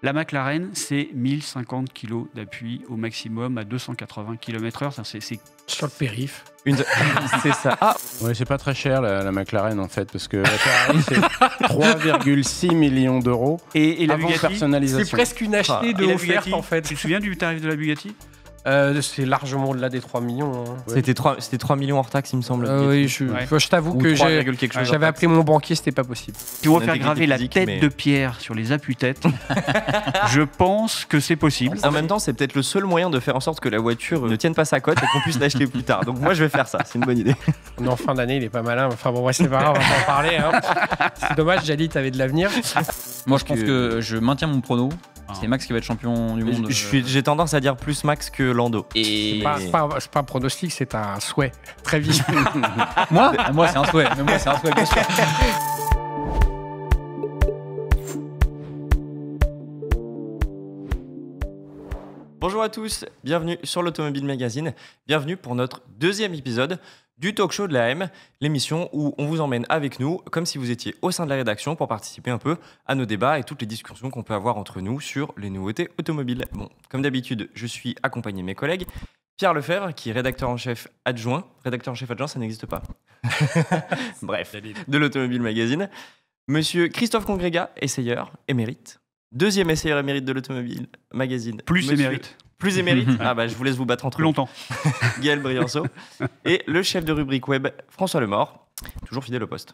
La McLaren, c'est 1050 kg d'appui au maximum à 280 km/h. C'est Sur le périph. C'est ça. Ah, Ouais, c'est pas très cher la McLaren en fait, parce que la Ferrari c'est 3,6 millions d'euros et la avant Bugatti, personnalisation. C'est presque une achetée de et la offerte Bugatti, en fait. Tu te souviens du tarif de la Bugatti? C'est largement au-delà des 3 millions. Hein. c'était 3 millions hors taxe, il me semble. Oui, Ouais. je t'avoue Ou que 3, quelque chose j'avais hors appelé mon banquier, c'était pas possible. Si on On va a faire des graver la physiques, tête mais- de pierre sur les appuis-têtes, je pense que c'est possible. En même temps, c'est peut-être le seul moyen de faire en sorte que la voiture ne tienne pas sa cote et qu'on puisse l'acheter plus tard. Donc moi, je vais faire ça. C'est une bonne idée. On est en fin d'année, il est pas malin. Enfin bon, ouais, c'est pas grave, on va pas en parler. Hein. C'est dommage, Jali, t'avais de l'avenir. Moi, je pense que je maintiens mon prono. C'est Max qui va être champion du monde. J'ai tendance à dire plus Max que Lando. Et C'est pas un pronostic, c'est un souhait. Très vite. moi, c'est un souhait. Mais moi, c'est un souhait, bien sûr. Bonjour à tous, bienvenue sur l'Automobile Magazine. Bienvenue pour notre deuxième épisode du talk show de la M, l'émission où on vous emmène avec nous, comme si vous étiez au sein de la rédaction, pour participer un peu à nos débats et toutes les discussions qu'on peut avoir entre nous sur les nouveautés automobiles. Bon, comme d'habitude, je suis accompagné de mes collègues. Pierre Lefebvre, qui est rédacteur en chef adjoint. Rédacteur en chef adjoint, ça n'existe pas. Bref, de l'Automobile Magazine. Monsieur Christophe Congrégat, essayeur émérite. Deuxième essayeur émérite de l'Automobile Magazine. Plus Monsieur- émérite. Plus émérite. Ah bah je vous laisse vous battre entre Plus longtemps. Gaël Brianceau. Et le chef de rubrique web, François Lemort, toujours fidèle au poste.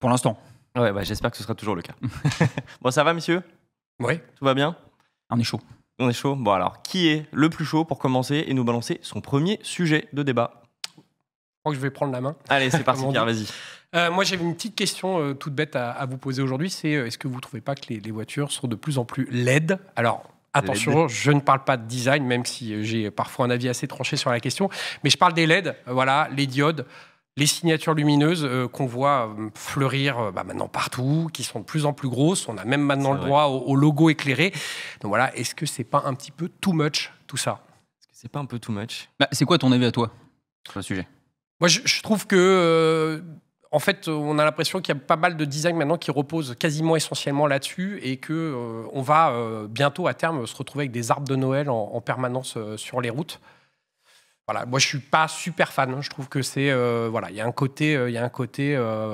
Pour l'instant, Ouais, bah j'espère que ce sera toujours le cas. Bon, ça va, messieurs? Oui. Tout va bien? on est chaud. On est chaud? Bon, alors, qui est le plus chaud pour commencer et nous balancer son premier sujet de débat? Je crois que je vais prendre la main. Allez, c'est parti, Comment on Pierre, vas-y. Moi, j'avais une petite question toute bête à vous poser aujourd'hui. C'est est-ce que vous ne trouvez pas que les voitures sont de plus en plus LED? Alors, attention, je ne parle pas de design, même si j'ai parfois un avis assez tranché sur la question. Mais je parle des LED, voilà, les diodes, les signatures lumineuses qu'on voit fleurir maintenant partout, qui sont de plus en plus grosses. On a même maintenant C'est le vrai. droit au logo éclairé. Donc voilà, est-ce que c'est pas un petit peu too much, tout ça? Est-ce que c'est pas un peu too much? Bah, c'est quoi ton avis à toi sur le sujet? Moi, je trouve que, en fait, on a l'impression qu'il y a pas mal de design maintenant qui reposent quasiment essentiellement là-dessus et que on va bientôt, à terme, se retrouver avec des arbres de Noël en permanence sur les routes. Voilà, moi, je suis pas super fan. Je trouve que c'est, voilà, il y a un côté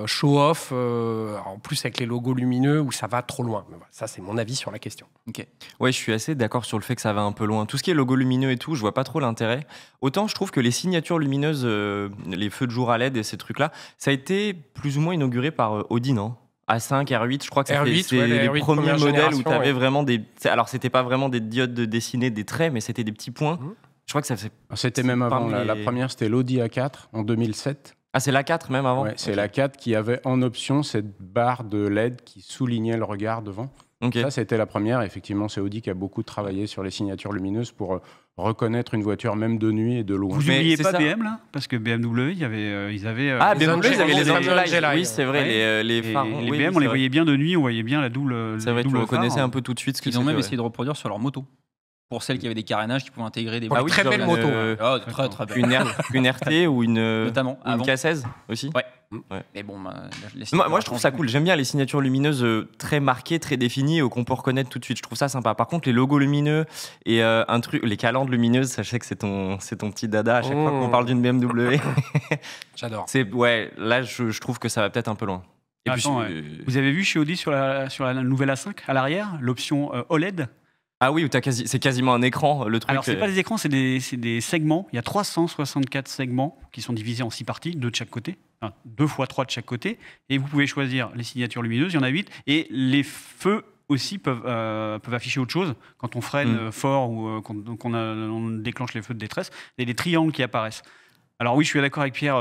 show-off, en plus avec les logos lumineux où ça va trop loin. Mais voilà, ça, c'est mon avis sur la question. Ok. Ouais, je suis assez d'accord sur le fait que ça va un peu loin. Tout ce qui est logo lumineux et tout, je vois pas trop l'intérêt. Autant je trouve que les signatures lumineuses, les feux de jour à LED et ces trucs-là, ça a été plus ou moins inauguré par Audi, non? A5, R8, je crois que ça R8, c'est ouais, les les R8 premiers première modèles où génération, tu avais ouais. vraiment des... Alors, c'était pas vraiment des diodes dessinées, des traits, mais c'était des petits points. Mhm. Je crois que ça fait... C'était même avant. Parmi La les- première, c'était l'Audi A4 en 2007. Ah, c'est l'A4 même avant? Ouais, c'est Ok. la 4 qui avait en option cette barre de LED qui soulignait le regard devant. Ok. Ça, c'était la première. Effectivement, c'est Audi qui a beaucoup travaillé sur les signatures lumineuses pour reconnaître une voiture même de nuit et de loin. Vous Mais n'oubliez c'est pas ça. BM là? Parce que BMW, ils avaient. Ah, Les BMW, Angel- ils avaient les les Angel Angel Eyes. Eyes. Oui, c'est vrai, les Et phares. les Oui, BM, oui, on les c'est voyait bien de nuit, on voyait bien la double. vrai. C'est vrai, tu double reconnaissais phare. un peu tout de suite ce que Ils ont c'était, même ouais. essayé de reproduire sur leur moto. Pour celles qui avaient des carénages qui pouvaient intégrer des Pour les très genre belles une- motos, Ah, très très belles. Une RT ou une Notamment ou une avant. K16 aussi. Ouais. Ouais. Mais bon, Moi, je trouve ça cool. J'aime bien les signatures lumineuses très marquées, très définies, qu'on peut reconnaître tout de suite. Je trouve ça sympa. Par contre, les logos lumineux et les calandres lumineuses, sachez que c'est ton petit dada à chaque fois qu'on parle d'une BMW. J'adore. Ouais, là, je trouve que ça va peut-être un peu loin. Et Attends, ouais. Vous avez vu chez Audi sur la nouvelle A5 à l'arrière, l'option OLED? Ah oui, où c'est quasiment un écran, le truc. Alors, c'est pas des écrans, c'est des segments. Il y a 364 segments qui sont divisés en 6 parties, 2 de chaque côté, enfin, 2 fois 3 de chaque côté. Et vous pouvez choisir les signatures lumineuses, il y en a 8. Et les feux aussi peuvent afficher autre chose. Quand on freine fort ou quand on déclenche les feux de détresse, il y a des triangles qui apparaissent. Alors oui, je suis d'accord avec Pierre.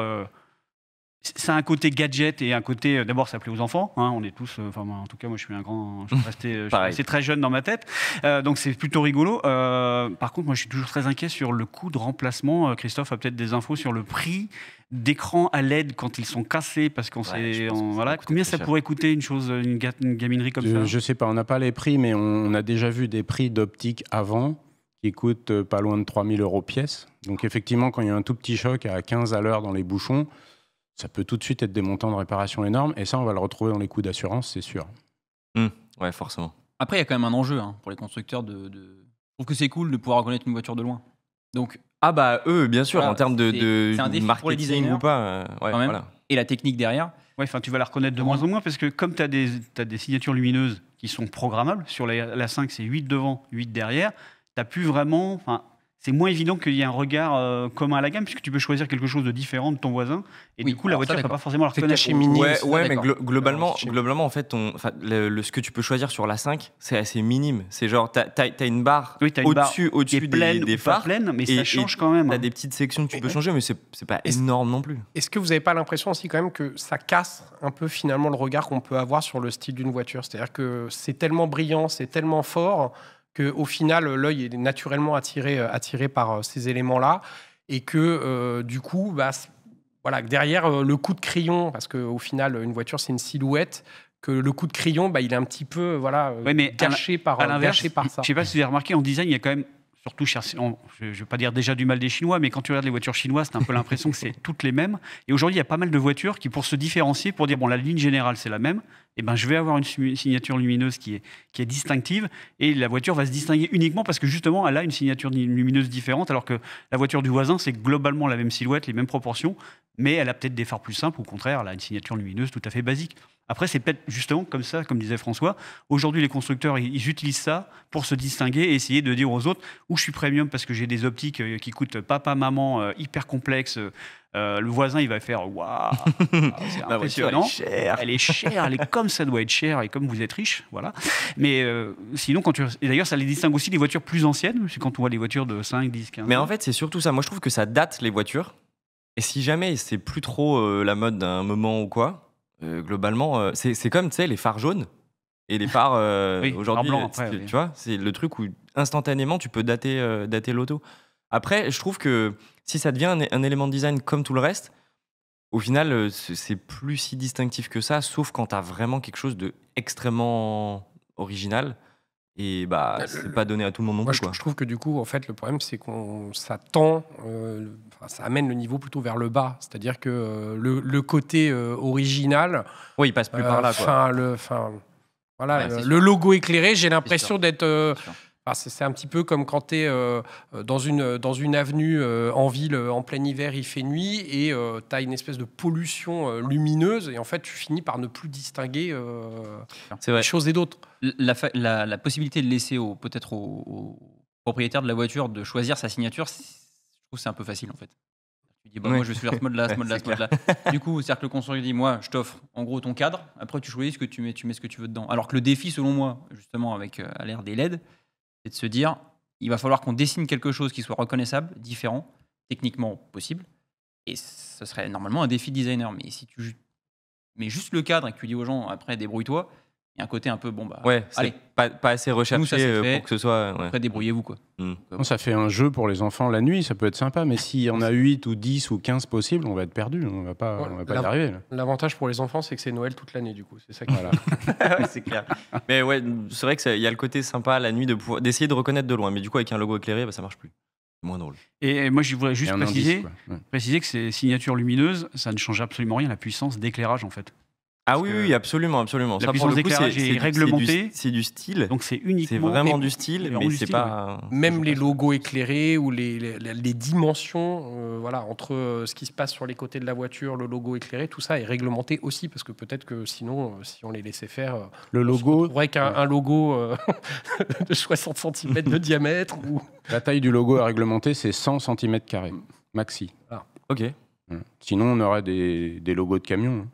C'est un côté gadget et un côté. D'abord, ça plaît aux enfants. Hein, on est tous. Enfin, moi, en tout cas, moi, je suis resté très jeune dans ma tête. Donc, c'est plutôt rigolo. Par contre, moi, je suis toujours très inquiet sur le coût de remplacement. Christophe a peut-être des infos sur le prix d'écran à LED quand ils sont cassés, parce qu'on je sait. pense que ça Voilà. coûte Combien très ça cher. pourrait coûter une gaminerie comme ça? Je sais pas, on n'a pas les prix, mais on a déjà vu des prix d'optique avant qui coûtent pas loin de 3 000 € pièce. Donc effectivement, quand il y a un tout petit choc à 15 à l'heure dans les bouchons, ça peut tout de suite être des montants de réparation énormes. Et ça, on va le retrouver dans les coûts d'assurance, c'est sûr. Ouais, forcément. Après, il y a quand même un enjeu pour les constructeurs Je trouve que c'est cool de pouvoir reconnaître une voiture de loin. Donc, Ah bah eux, bien sûr, Voilà, en termes de c'est un défi marketing pour les designers, ou pas. Ouais, quand même. voilà. Et la technique derrière. Ouais, enfin, tu vas la reconnaître de Ouais. moins en moins parce que comme tu as des signatures lumineuses qui sont programmables, sur la 5, c'est 8 devant, 8 derrière, tu plus vraiment. Enfin, c'est moins évident qu'il y ait un regard commun à la gamme puisque tu peux choisir quelque chose de différent de ton voisin. Et Oui, du coup, la alors ça, voiture, tu vas d'accord. pas forcément la C'est reconnaître. caché mini. Ouais, ça, ouais, mais d'accord. globalement, en fait, ce que tu peux choisir sur la 5, c'est assez minime. C'est genre, t'as une barre Oui, t'as une barre au-dessus qui est pleine des ou pas phares. pleine, mais et- ça et change quand même. T'as des petites sections que tu peux Et- changer, mais c'est pas Est-ce- énorme non plus. Est-ce que vous n'avez pas l'impression aussi quand même que ça casse un peu finalement le regard qu'on peut avoir sur le style d'une voiture? C'est-à-dire que c'est tellement brillant, c'est tellement fort qu'au final, l'œil est naturellement attiré par ces éléments-là et que du coup, voilà, derrière le coup de crayon, parce qu'au final, une voiture, c'est une silhouette, que le coup de crayon, il est un petit peu Ouais, mais gâché par À l'inverse, ça. je sais pas si vous avez remarqué, en design, il y a quand même, surtout je ne vais pas dire déjà du mal des Chinois, mais quand tu regardes les voitures chinoises, tu as un peu l'impression que c'est toutes les mêmes. Et aujourd'hui, il y a pas mal de voitures qui, pour se différencier, pour dire, bon, la ligne générale, c'est la même, et ben, je vais avoir une signature lumineuse qui est distinctive, et la voiture va se distinguer uniquement parce que justement, elle a une signature lumineuse différente, alors que la voiture du voisin, c'est globalement la même silhouette, les mêmes proportions, mais elle a peut-être des phares plus simples, au contraire, elle a une signature lumineuse tout à fait basique. Après, c'est peut-être justement comme ça, comme disait François. Aujourd'hui, les constructeurs, ils utilisent ça pour se distinguer et essayer de dire aux autres où je suis premium parce que j'ai des optiques qui coûtent papa, maman, hyper complexes. Le voisin, il va faire waouh, c'est La voiture, elle impressionnant. est chère. Elle est chère, elle est comme ça doit être chère et comme vous êtes riche, voilà. Mais sinon, et d'ailleurs, ça les distingue aussi des voitures plus anciennes, c'est quand on voit des voitures de 5, 10, 15 Mais ans. en fait, c'est surtout ça. Moi, je trouve que ça date les voitures. Et si jamais c'est plus trop la mode d'un moment ou quoi, globalement, c'est comme, tu sais, les phares jaunes et les phares Oui, aujourd'hui. phares blancs, après, oui. Tu vois, c'est le truc où instantanément tu peux dater l'auto. Après, je trouve que si ça devient un élément de design comme tout le reste, au final, c'est plus si distinctif que ça, sauf quand tu as vraiment quelque chose de extrêmement original. Et c'est pas donné à tout le monde non Moi, plus. Quoi. je trouve que du coup, en fait, le problème, c'est ça tend, ça amène le niveau plutôt vers le bas. C'est-à-dire que le côté original, Oui, il passe plus par là. Quoi. Voilà, Ouais, c'est le logo éclairé, j'ai sûr. l'impression d'être. C'est sûr. C'est un petit peu comme quand tu es dans une avenue en ville, en plein hiver, il fait nuit, et tu as une espèce de pollution lumineuse, et en fait, tu finis par ne plus distinguer C'est vrai. des choses et d'autres. La possibilité de laisser peut-être au propriétaire de la voiture de choisir sa signature, je trouve que c'est un peu facile en fait. Tu dis, Ouais. moi je vais suivre ce mode-là, ce mode-là, C'est ce mode-là. Du coup, c'est-à-dire que le constructeur dit, moi je t'offre en gros ton cadre, après tu choisis ce que tu mets ce que tu veux dedans. Alors que le défi, selon moi, justement avec à l'ère des LED, c'est de se dire, il va falloir qu'on dessine quelque chose qui soit reconnaissable, différent, techniquement possible, et ce serait normalement un défi de designer. Mais si tu mets juste le cadre et que tu dis aux gens, après débrouille-toi, il y a un côté un peu, Ouais, c'est allez, pas assez recherché Nous, ça, c'est fait. pour que ce soit. Ouais. après débrouillez-vous quoi. Non, ça fait un jeu pour les enfants la nuit, ça peut être sympa, mais s'il y en a 8 ou 10 ou 15 possibles, on va être perdu, on va pas y arriver. Là. L'avantage pour les enfants, c'est que c'est Noël toute l'année, du coup. C'est ça qui Voilà. Ouais, c'est clair. Mais ouais, c'est vrai qu'il y a le côté sympa la nuit d'essayer de reconnaître de loin. Mais du coup, avec un logo éclairé, ça marche plus. C'est moins drôle. Et moi, je voudrais juste Et un préciser, indice, quoi. Ouais. préciser que ces signatures lumineuses, ça ne change absolument rien à la puissance d'éclairage en fait. Ah Parce oui, que oui, absolument. la Ça, pour puissance le coup, d'éclairage est réglementée. C'est du style. Donc c'est uniquement. C'est vraiment et- du style, vraiment mais du c'est style, pas. Même les logos éclairés ou les dimensions, voilà, entre ce qui se passe sur les côtés de la voiture, le logo éclairé, tout ça est réglementé aussi, parce que peut-être que sinon, si on les laissait faire, Le on se logo, retrouverait qu'un logo de 60 cm de diamètre. Ou... la taille du logo à réglementer, c'est 100 cm maxi. Ok. Sinon, on aurait des logos de camions.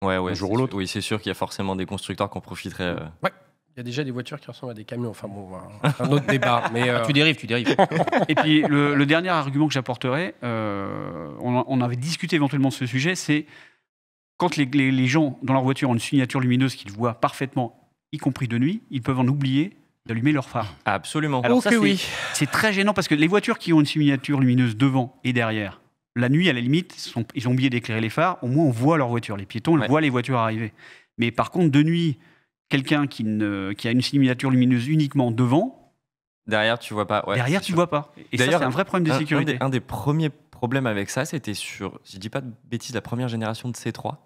Ouais, Un jour ou c'est l'autre. sûr. Oui, c'est sûr qu'il y a forcément des constructeurs qui en profiteraient. Il y a déjà des voitures qui ressemblent à des camions. Enfin bon, c'est un autre débat. Mais Tu dérives. Et puis le dernier argument que j'apporterais, on avait discuté éventuellement de ce sujet, c'est quand les gens dans leur voiture ont une signature lumineuse qu'ils voient parfaitement, y compris de nuit, ils peuvent en oublier d'allumer leur phare. Absolument. Alors ok, ça, oui. c'est très gênant parce que les voitures qui ont une signature lumineuse devant et derrière, la nuit, à la limite, ils ont oublié d'éclairer les phares, au moins on voit leur voiture. Les piétons, Ouais. voient les voitures arriver. Mais par contre, de nuit, quelqu'un qui a une signature lumineuse uniquement devant, Derrière, tu vois pas. Ouais, derrière, c'est tu sûr. vois pas. Et ça, D'ailleurs, c'est un vrai problème de sécurité. Un des premiers problèmes avec ça, c'était sur, si je dis pas de bêtises, la première génération de C3,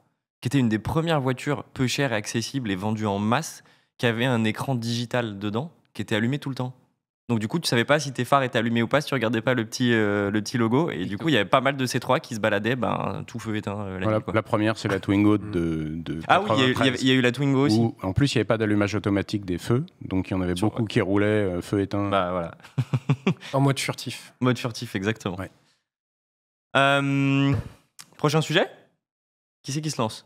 qui était une des premières voitures peu chères et accessibles et vendues en masse, qui avait un écran digital dedans qui était allumé tout le temps. Donc du coup, tu savais pas si tes phares étaient allumés ou pas si tu regardais pas le petit logo. Et du coup, il y avait pas mal de C3 qui se baladaient, tout feu éteint la nuit, quoi. La première, c'est la Twingo de Ah oui, 93, il y a eu la Twingo aussi. où, en plus, il n'y avait pas d'allumage automatique des feux. Donc il y en avait beaucoup qui roulaient feu éteint. Bah voilà. En mode furtif. Mode furtif, exactement. Ouais. Prochain sujet. Qui c'est qui se lance?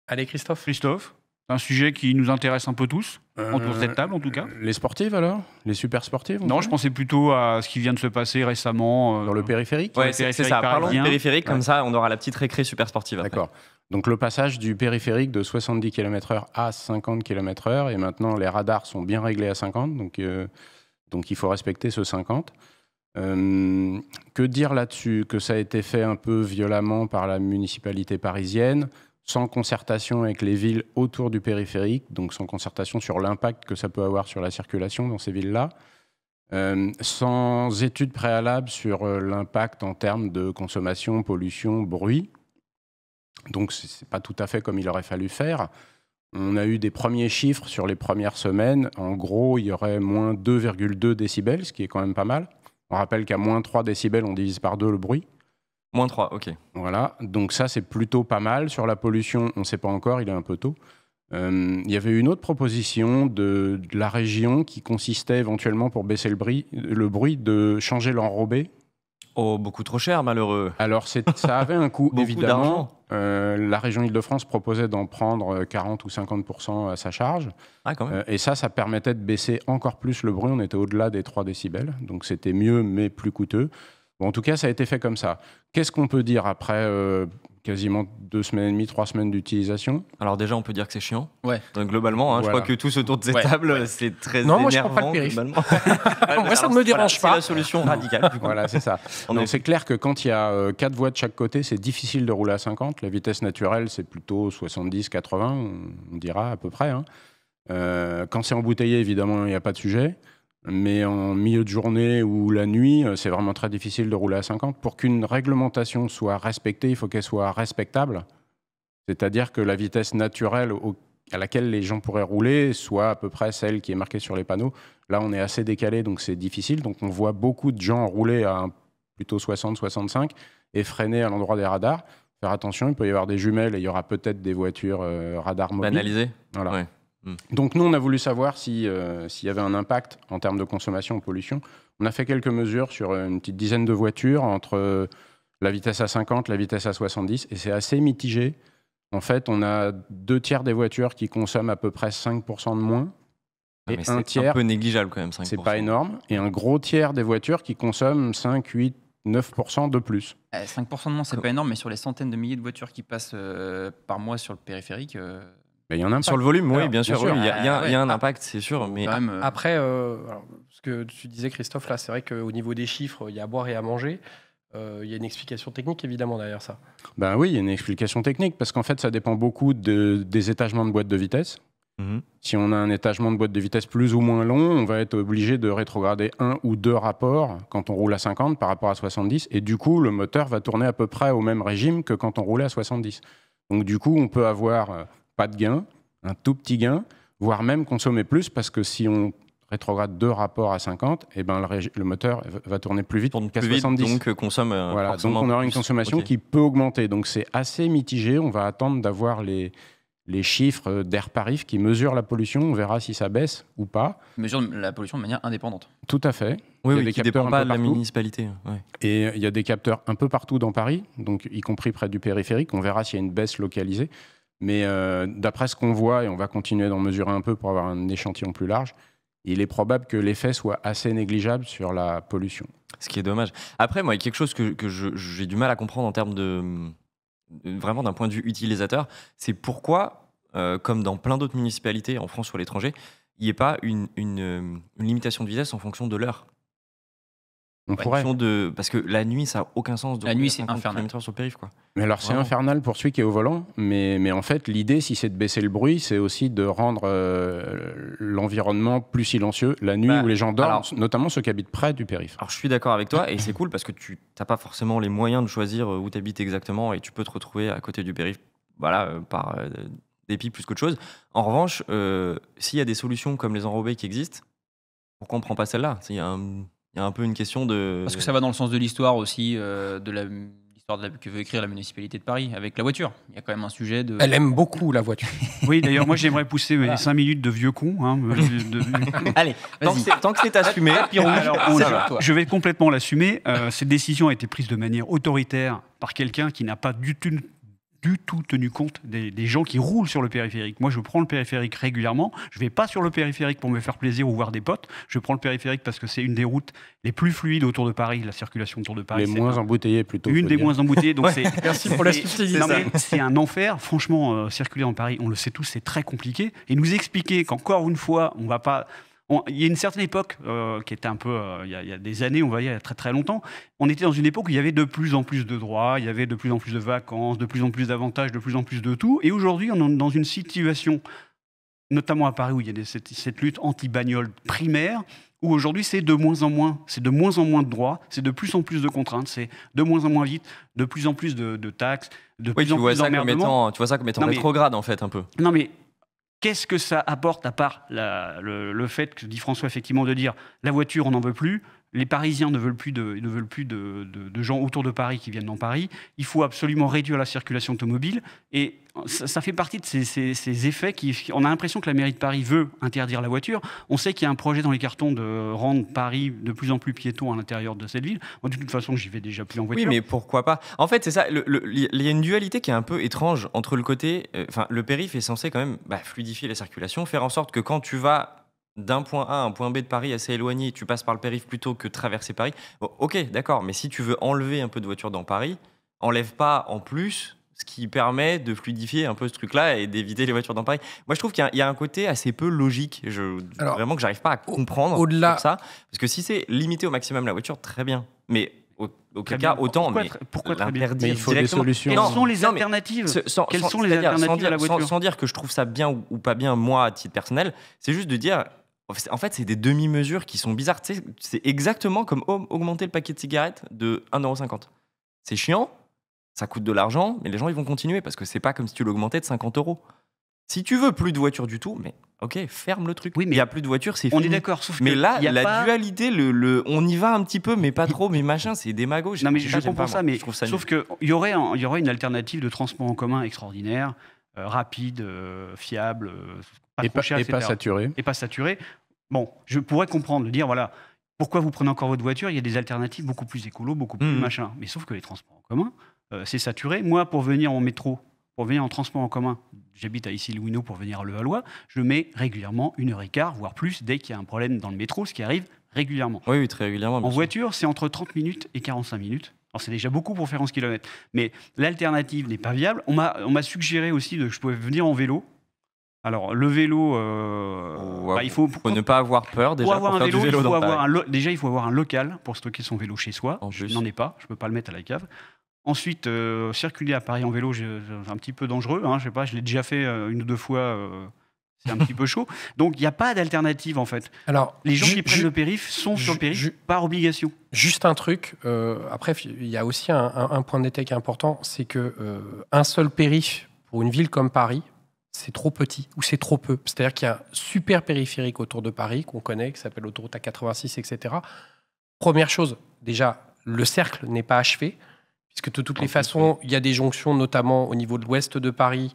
Allez, Christophe. Christophe, c'est un sujet qui nous intéresse un peu tous, autour de cette table en tout cas. Les sportives alors? Les super sportives? Non, je pensais plutôt à ce qui vient de se passer récemment. Dans le périphérique? Ouais, le c'est périphérique ça. Parlons du parisien. périphérique, comme ça on aura la petite récré super sportive après. D'accord. Donc le passage du périphérique de 70 km/h à 50 km/h, et maintenant les radars sont bien réglés à 50, donc il faut respecter ce 50. Que dire là-dessus? Que ça a été fait un peu violemment par la municipalité parisienne, sans concertation avec les villes autour du périphérique, donc sans concertation sur l'impact que ça peut avoir sur la circulation dans ces villes-là, sans études préalables sur l'impact en termes de consommation, pollution, bruit. Donc c'est pas tout à fait comme il aurait fallu faire. On a eu des premiers chiffres sur les premières semaines. En gros, il y aurait moins 2,2 décibels, ce qui est quand même pas mal. On rappelle qu'à moins 3 décibels, on divise par 2 le bruit. Moins 3, ok. Voilà, donc ça c'est plutôt pas mal. Sur la pollution, on ne sait pas encore, il est un peu tôt. Il y avait une autre proposition de la région qui consistait éventuellement, pour baisser le bruit, de changer l'enrobé. Oh, beaucoup trop cher, malheureux. Alors ça avait un coût, Beaucoup évidemment. La région Île-de-France proposait d'en prendre 40 ou 50% à sa charge. Ah, quand même. Et ça permettait de baisser encore plus le bruit. On était au-delà des 3 décibels. Donc c'était mieux, mais plus coûteux. Bon, en tout cas, ça a été fait comme ça. Qu'est-ce qu'on peut dire après quasiment 2 semaines et demie, 3 semaines d'utilisation? Alors déjà, on peut dire que c'est chiant. Ouais. Donc globalement, je Voilà. crois que tous autour de cette Ouais. table, c'est très Non, énervant. moi, je prends pas le périph'. globalement. Moi, ça ne me dérange C'est pas. la solution radicale. Du coup. Voilà, c'est ça. On Donc est- c'est clair que quand il y a 4 voies de chaque côté, c'est difficile de rouler à 50. La vitesse naturelle, c'est plutôt 70-80, on dira à peu près. Hein. Quand c'est embouteillé, évidemment, il n'y a pas de sujet. Mais en milieu de journée ou la nuit, c'est vraiment très difficile de rouler à 50. Pour qu'une réglementation soit respectée, il faut qu'elle soit respectable. C'est-à-dire que la vitesse naturelle à laquelle les gens pourraient rouler soit à peu près celle qui est marquée sur les panneaux. Là, on est assez décalé, donc c'est difficile. Donc on voit beaucoup de gens rouler à plutôt 60-65 et freiner à l'endroit des radars. Faire attention, il peut y avoir des jumelles et il y aura peut-être des voitures radars mobiles. Banalisé. Voilà. Ouais. Donc nous, on a voulu savoir s'il y avait un impact en termes de consommation ou pollution. On a fait quelques mesures sur une petite dizaine de voitures entre la vitesse à 50, la vitesse à 70, et c'est assez mitigé. En fait, on a 2 tiers des voitures qui consomment à peu près 5% de moins, Ah, et mais un c'est un tiers, peu négligeable quand même, 5%. c'est pas énorme, et un gros tiers des voitures qui consomment 5, 8, 9% de plus. 5% de moins, c'est pas énorme, mais sur les centaines de milliers de voitures qui passent par mois sur le périphérique, Ben, il y en a un Sur le volume, oui, Alors, bien sûr. bien sûr. Oui, il y a Ouais. un impact, c'est sûr. Mais quand même. Après, alors, ce que tu disais, Christophe, là, c'est vrai qu'au niveau des chiffres, il y a à boire et à manger. Il y a une explication technique, évidemment, derrière ça. Ben oui, il y a une explication technique, parce qu'en fait, ça dépend beaucoup des étagements de boîte de vitesse. Mhm. Si on a un étagement de boîte de vitesse plus ou moins long, on va être obligé de rétrograder 1 ou 2 rapports quand on roule à 50 par rapport à 70. Et du coup, le moteur va tourner à peu près au même régime que quand on roulait à 70. Donc du coup, on peut avoir pas de gain, un tout petit gain, voire même consommer plus, parce que si on rétrograde 2 rapports à 50, eh ben le moteur va tourner plus vite tourne qu'à plus vite, 70. donc consomme. Voilà, donc forcément on aura une plus. consommation Ok. qui peut augmenter. Donc c'est assez mitigé. On va attendre d'avoir les chiffres d'AirParif qui mesurent la pollution. On verra si ça baisse ou pas. mesure la pollution de manière indépendante. Tout à fait. Oui, Il y a oui, des qui capteurs dépend un pas peu de la partout. municipalité. Ouais. Et il y a des capteurs un peu partout dans Paris, donc y compris près du périphérique. On verra s'il y a une baisse localisée. Mais d'après ce qu'on voit, et on va continuer d'en mesurer un peu pour avoir un échantillon plus large, il est probable que l'effet soit assez négligeable sur la pollution. Ce qui est dommage. Après, moi, il y a quelque chose que j'ai du mal à comprendre en termes vraiment d'un point de vue utilisateur, c'est pourquoi, comme dans plein d'autres municipalités en France ou à l'étranger, il n'y ait pas une limitation de vitesse en fonction de l'heure. On En pourrait. fonction parce que la nuit, ça n'a aucun sens de La rouler nuit, à c'est 50 infernal. km/h sur le périph', quoi. Mais alors, c'est Vraiment. infernal pour celui qui est au volant, mais en fait, l'idée, si c'est de baisser le bruit, c'est aussi de rendre l'environnement plus silencieux la nuit Bah, où les gens dorment, alors- notamment ceux qui habitent près du périph'. Alors, je suis d'accord avec toi et c'est cool parce que tu n'as pas forcément les moyens de choisir où tu habites exactement et tu peux te retrouver à côté du périph' par dépit plus qu'autre chose. En revanche, s'il y a des solutions comme les enrobés qui existent, pourquoi on ne prend pas celle-là? Il y a un peu une question de... Parce que ça va dans le sens de l'histoire aussi, que veut écrire la municipalité de Paris avec la voiture. Il y a quand même un sujet de... Elle aime beaucoup la voiture. Oui, d'ailleurs, moi, j'aimerais pousser mes 5 minutes de vieux con. Hein, Allez, vas-y. Tant que c'est assumé, je vais complètement l'assumer. Cette décision a été prise de manière autoritaire par quelqu'un qui n'a pas du tout tenu compte des gens qui roulent sur le périphérique. Moi, je prends le périphérique régulièrement. Je ne vais pas sur le périphérique pour me faire plaisir ou voir des potes. Je prends le périphérique parce que c'est une des routes les plus fluides autour de Paris, la circulation autour de Paris. Les moins embouteillées plutôt. Une des moins embouteillées. Donc Merci pour la subtilité. C'est un enfer. Franchement, circuler en Paris, on le sait tous, c'est très compliqué. Et nous expliquer qu'encore une fois, on ne va pas... Il y a une certaine époque qui était un peu, il y a des années, on va dire, il y a très très longtemps, on était dans une époque où il y avait de plus en plus de droits, il y avait de plus en plus de vacances, de plus en plus d'avantages, de plus en plus de tout. Et aujourd'hui, on est dans une situation, notamment à Paris, où il y a cette lutte anti-bagnole primaire, où aujourd'hui c'est de moins en moins de droits, c'est de plus en plus de contraintes, c'est de moins en moins vite, de plus en plus de taxes, de plus en plus d'emmerdements. Tu vois ça comme étant rétrograde en fait un peu. Non mais... Qu'est-ce que ça apporte à part le fait que dit François effectivement de dire la voiture on n'en veut plus, les Parisiens ne veulent plus de gens autour de Paris qui viennent dans Paris, il faut absolument réduire la circulation automobile et ça fait partie de ces effets on a l'impression que la mairie de Paris veut interdire la voiture. On sait qu'il y a un projet dans les cartons de rendre Paris de plus en plus piéton à l'intérieur de cette ville. Moi, de toute façon, j'y vais déjà plus en voiture. Oui, mais pourquoi pas? En fait, c'est ça. Il y a une dualité qui est un peu étrange entre le côté... le périph' est censé quand même fluidifier la circulation, faire en sorte que quand tu vas d'un point A à un point B de Paris assez éloigné, tu passes par le périph' plutôt que traverser Paris. Bon, ok, d'accord, mais si tu veux enlever un peu de voitures dans Paris, enlève pas en plus... ce qui permet de fluidifier un peu ce truc-là et d'éviter les voitures dans Paris. Moi, je trouve qu'il y a un côté assez peu logique, vraiment que j'arrive pas à comprendre au-delà pour ça. Parce que si c'est limiter au maximum la voiture, très bien. Mais auquel cas, autant pourquoi très bien? l'interdire Mais il faut des directement. solutions. Quelles sont les alternatives? Quelles sont les alternatives à la voiture? Sans dire que je trouve ça bien ou pas bien, moi, à titre personnel, c'est juste de dire... En fait, c'est des demi-mesures qui sont bizarres. Tu sais, c'est exactement comme augmenter le paquet de cigarettes de 1,50 €. C'est chiant. Ça coûte de l'argent, mais les gens ils vont continuer parce que c'est pas comme si tu l'augmentais de 50 €. Si tu veux plus de voitures du tout, mais ok, ferme le truc. Oui, mais il y a plus de voitures, c'est fini. On est d'accord, sauf mais que là, y a la pas... dualité, on y va un petit peu, mais pas trop, mais machin, c'est démago. Non, mais je comprends ça, mais sauf qu'il y aurait une alternative de transport en commun extraordinaire, rapide, fiable, pas trop cher, etc. pas saturé. Et pas saturé. Bon, je pourrais comprendre, de dire voilà. Pourquoi vous prenez encore votre voiture? Il y a des alternatives beaucoup plus écolo, beaucoup plus machin. Mais sauf que les transports en commun, c'est saturé. Moi, pour venir en métro, pour venir en transport en commun, j'habite à Issy-les-Moulineaux pour venir à Levallois, je mets régulièrement 1h15, voire plus, dès qu'il y a un problème dans le métro, ce qui arrive régulièrement. Oui, très régulièrement. En voiture, c'est entre 30 minutes et 45 minutes. Alors, c'est déjà beaucoup pour faire 11 km. Mais l'alternative n'est pas viable. On m'a suggéré aussi que je pouvais venir en vélo. Alors, le vélo, il faut ne pas avoir peur déjà. Pour avoir pour un faire vélo, du vélo il faut dans avoir déjà, il faut avoir un local pour stocker son vélo chez soi. En Je plus. n'en ai pas, je ne peux pas le mettre à la cave. Ensuite, circuler à Paris en vélo, c'est un petit peu dangereux. Je sais pas, je l'ai déjà fait une ou deux fois. C'est un petit peu chaud. Donc, il n'y a pas d'alternative, en fait. Alors, les gens qui prennent le périph' sont sur le périph' par obligation. Juste un truc. Après, il y a aussi un point d'état qui est important, c'est que un seul périph' pour une ville comme Paris, c'est trop petit ou c'est trop peu. C'est-à-dire qu'il y a un super périphérique autour de Paris qu'on connaît, qui s'appelle l'autoroute A86, etc. Première chose, déjà, le cercle n'est pas achevé, puisque de toutes les façons, il y a des jonctions, notamment au niveau de l'ouest de Paris,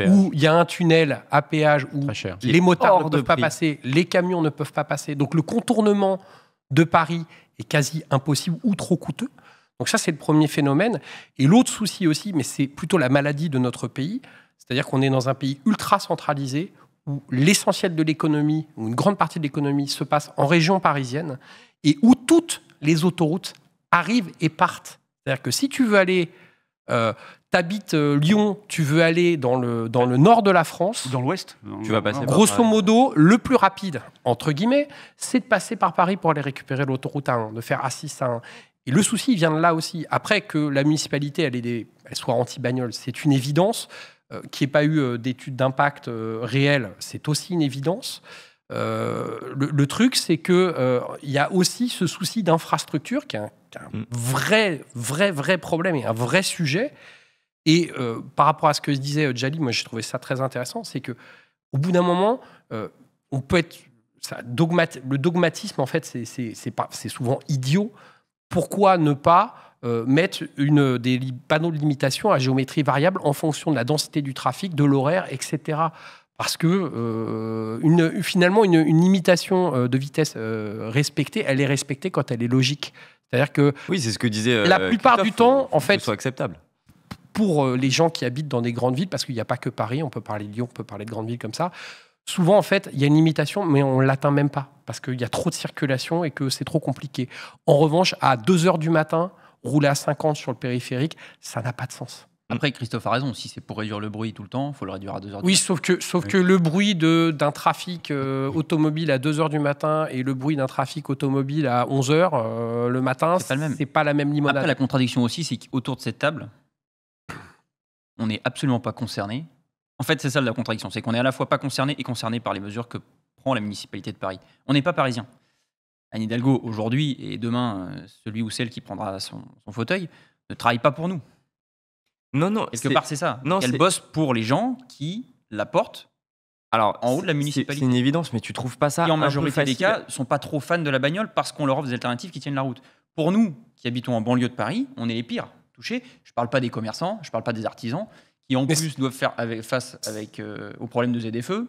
où il y a un tunnel à péage où les motards ne peuvent pas passer, les camions ne peuvent pas passer. Donc le contournement de Paris est quasi impossible ou trop coûteux. Donc ça, c'est le premier phénomène. Et l'autre souci aussi, mais c'est plutôt la maladie de notre pays, c'est-à-dire qu'on est dans un pays ultra centralisé où l'essentiel de l'économie, ou une grande partie de l'économie, se passe en région parisienne et où toutes les autoroutes arrivent et partent. C'est-à-dire que si tu veux aller, t'habites Lyon, tu veux aller dans le nord de la France, dans l'ouest, tu vas passer grosso modo, le plus rapide, entre guillemets, c'est de passer par Paris pour aller récupérer l'autoroute A1, de faire A6 A1. Et le souci vient de là aussi. Après que la municipalité elle soit anti-bagnole, c'est une évidence. Qu'il n'y ait pas eu d'études d'impact réelles, c'est aussi une évidence. Le truc, c'est qu'il y a aussi ce souci d'infrastructure qui est un vrai problème et un vrai sujet. Et par rapport à ce que disait Djali, moi j'ai trouvé ça très intéressant, c'est que au bout d'un moment, on peut être le dogmatisme en fait c'est souvent idiot. Pourquoi ne pas mettre des panneaux de limitation à géométrie variable en fonction de la densité du trafic, de l'horaire, etc. Parce que finalement une limitation de vitesse respectée, elle est respectée quand elle est logique. C'est-à-dire que Oui, c'est ce que disait. la plupart Christophe, du temps, faut en que fait, ce soit acceptable. pour les gens qui habitent dans des grandes villes, parce qu'il n'y a pas que Paris, on peut parler de Lyon, on peut parler de grandes villes comme ça, souvent, en fait, il y a une limitation, mais on ne l'atteint même pas, parce qu'il y a trop de circulation et que c'est trop compliqué. En revanche, à 2 heures du matin, rouler à 50 sur le périphérique, ça n'a pas de sens. Après, Christophe a raison. Si c'est pour réduire le bruit tout le temps, il faut le réduire à 2 heures. Oui, sauf que le bruit d'un trafic automobile à 2 heures du matin et le bruit d'un trafic automobile à 11 heures le matin, C'est pas le même. c'est pas la même limonade. Après, la contradiction aussi, c'est qu'autour de cette table, on n'est absolument pas concerné. En fait, c'est ça la contradiction. C'est qu'on est à la fois pas concerné et concerné par les mesures que prend la municipalité de Paris. On n'est pas parisien. Anne Hidalgo, aujourd'hui et demain, celui ou celle qui prendra son fauteuil, ne travaille pas pour nous. Non. Quelque part, c'est ça. Non, Elle c'est- bosse pour les gens qui la portent, Alors, en haut de la c'est- municipalité. C'est une évidence, mais tu trouves pas ça qui en un peu majorité des facile cas sont pas trop fans de la bagnole parce qu'on leur offre des alternatives qui tiennent la route. Pour nous, qui habitons en banlieue de Paris, on est les pires touchés. Je parle pas des commerçants, je parle pas des artisans, qui en Mais plus doivent faire face aux problèmes de ZFE,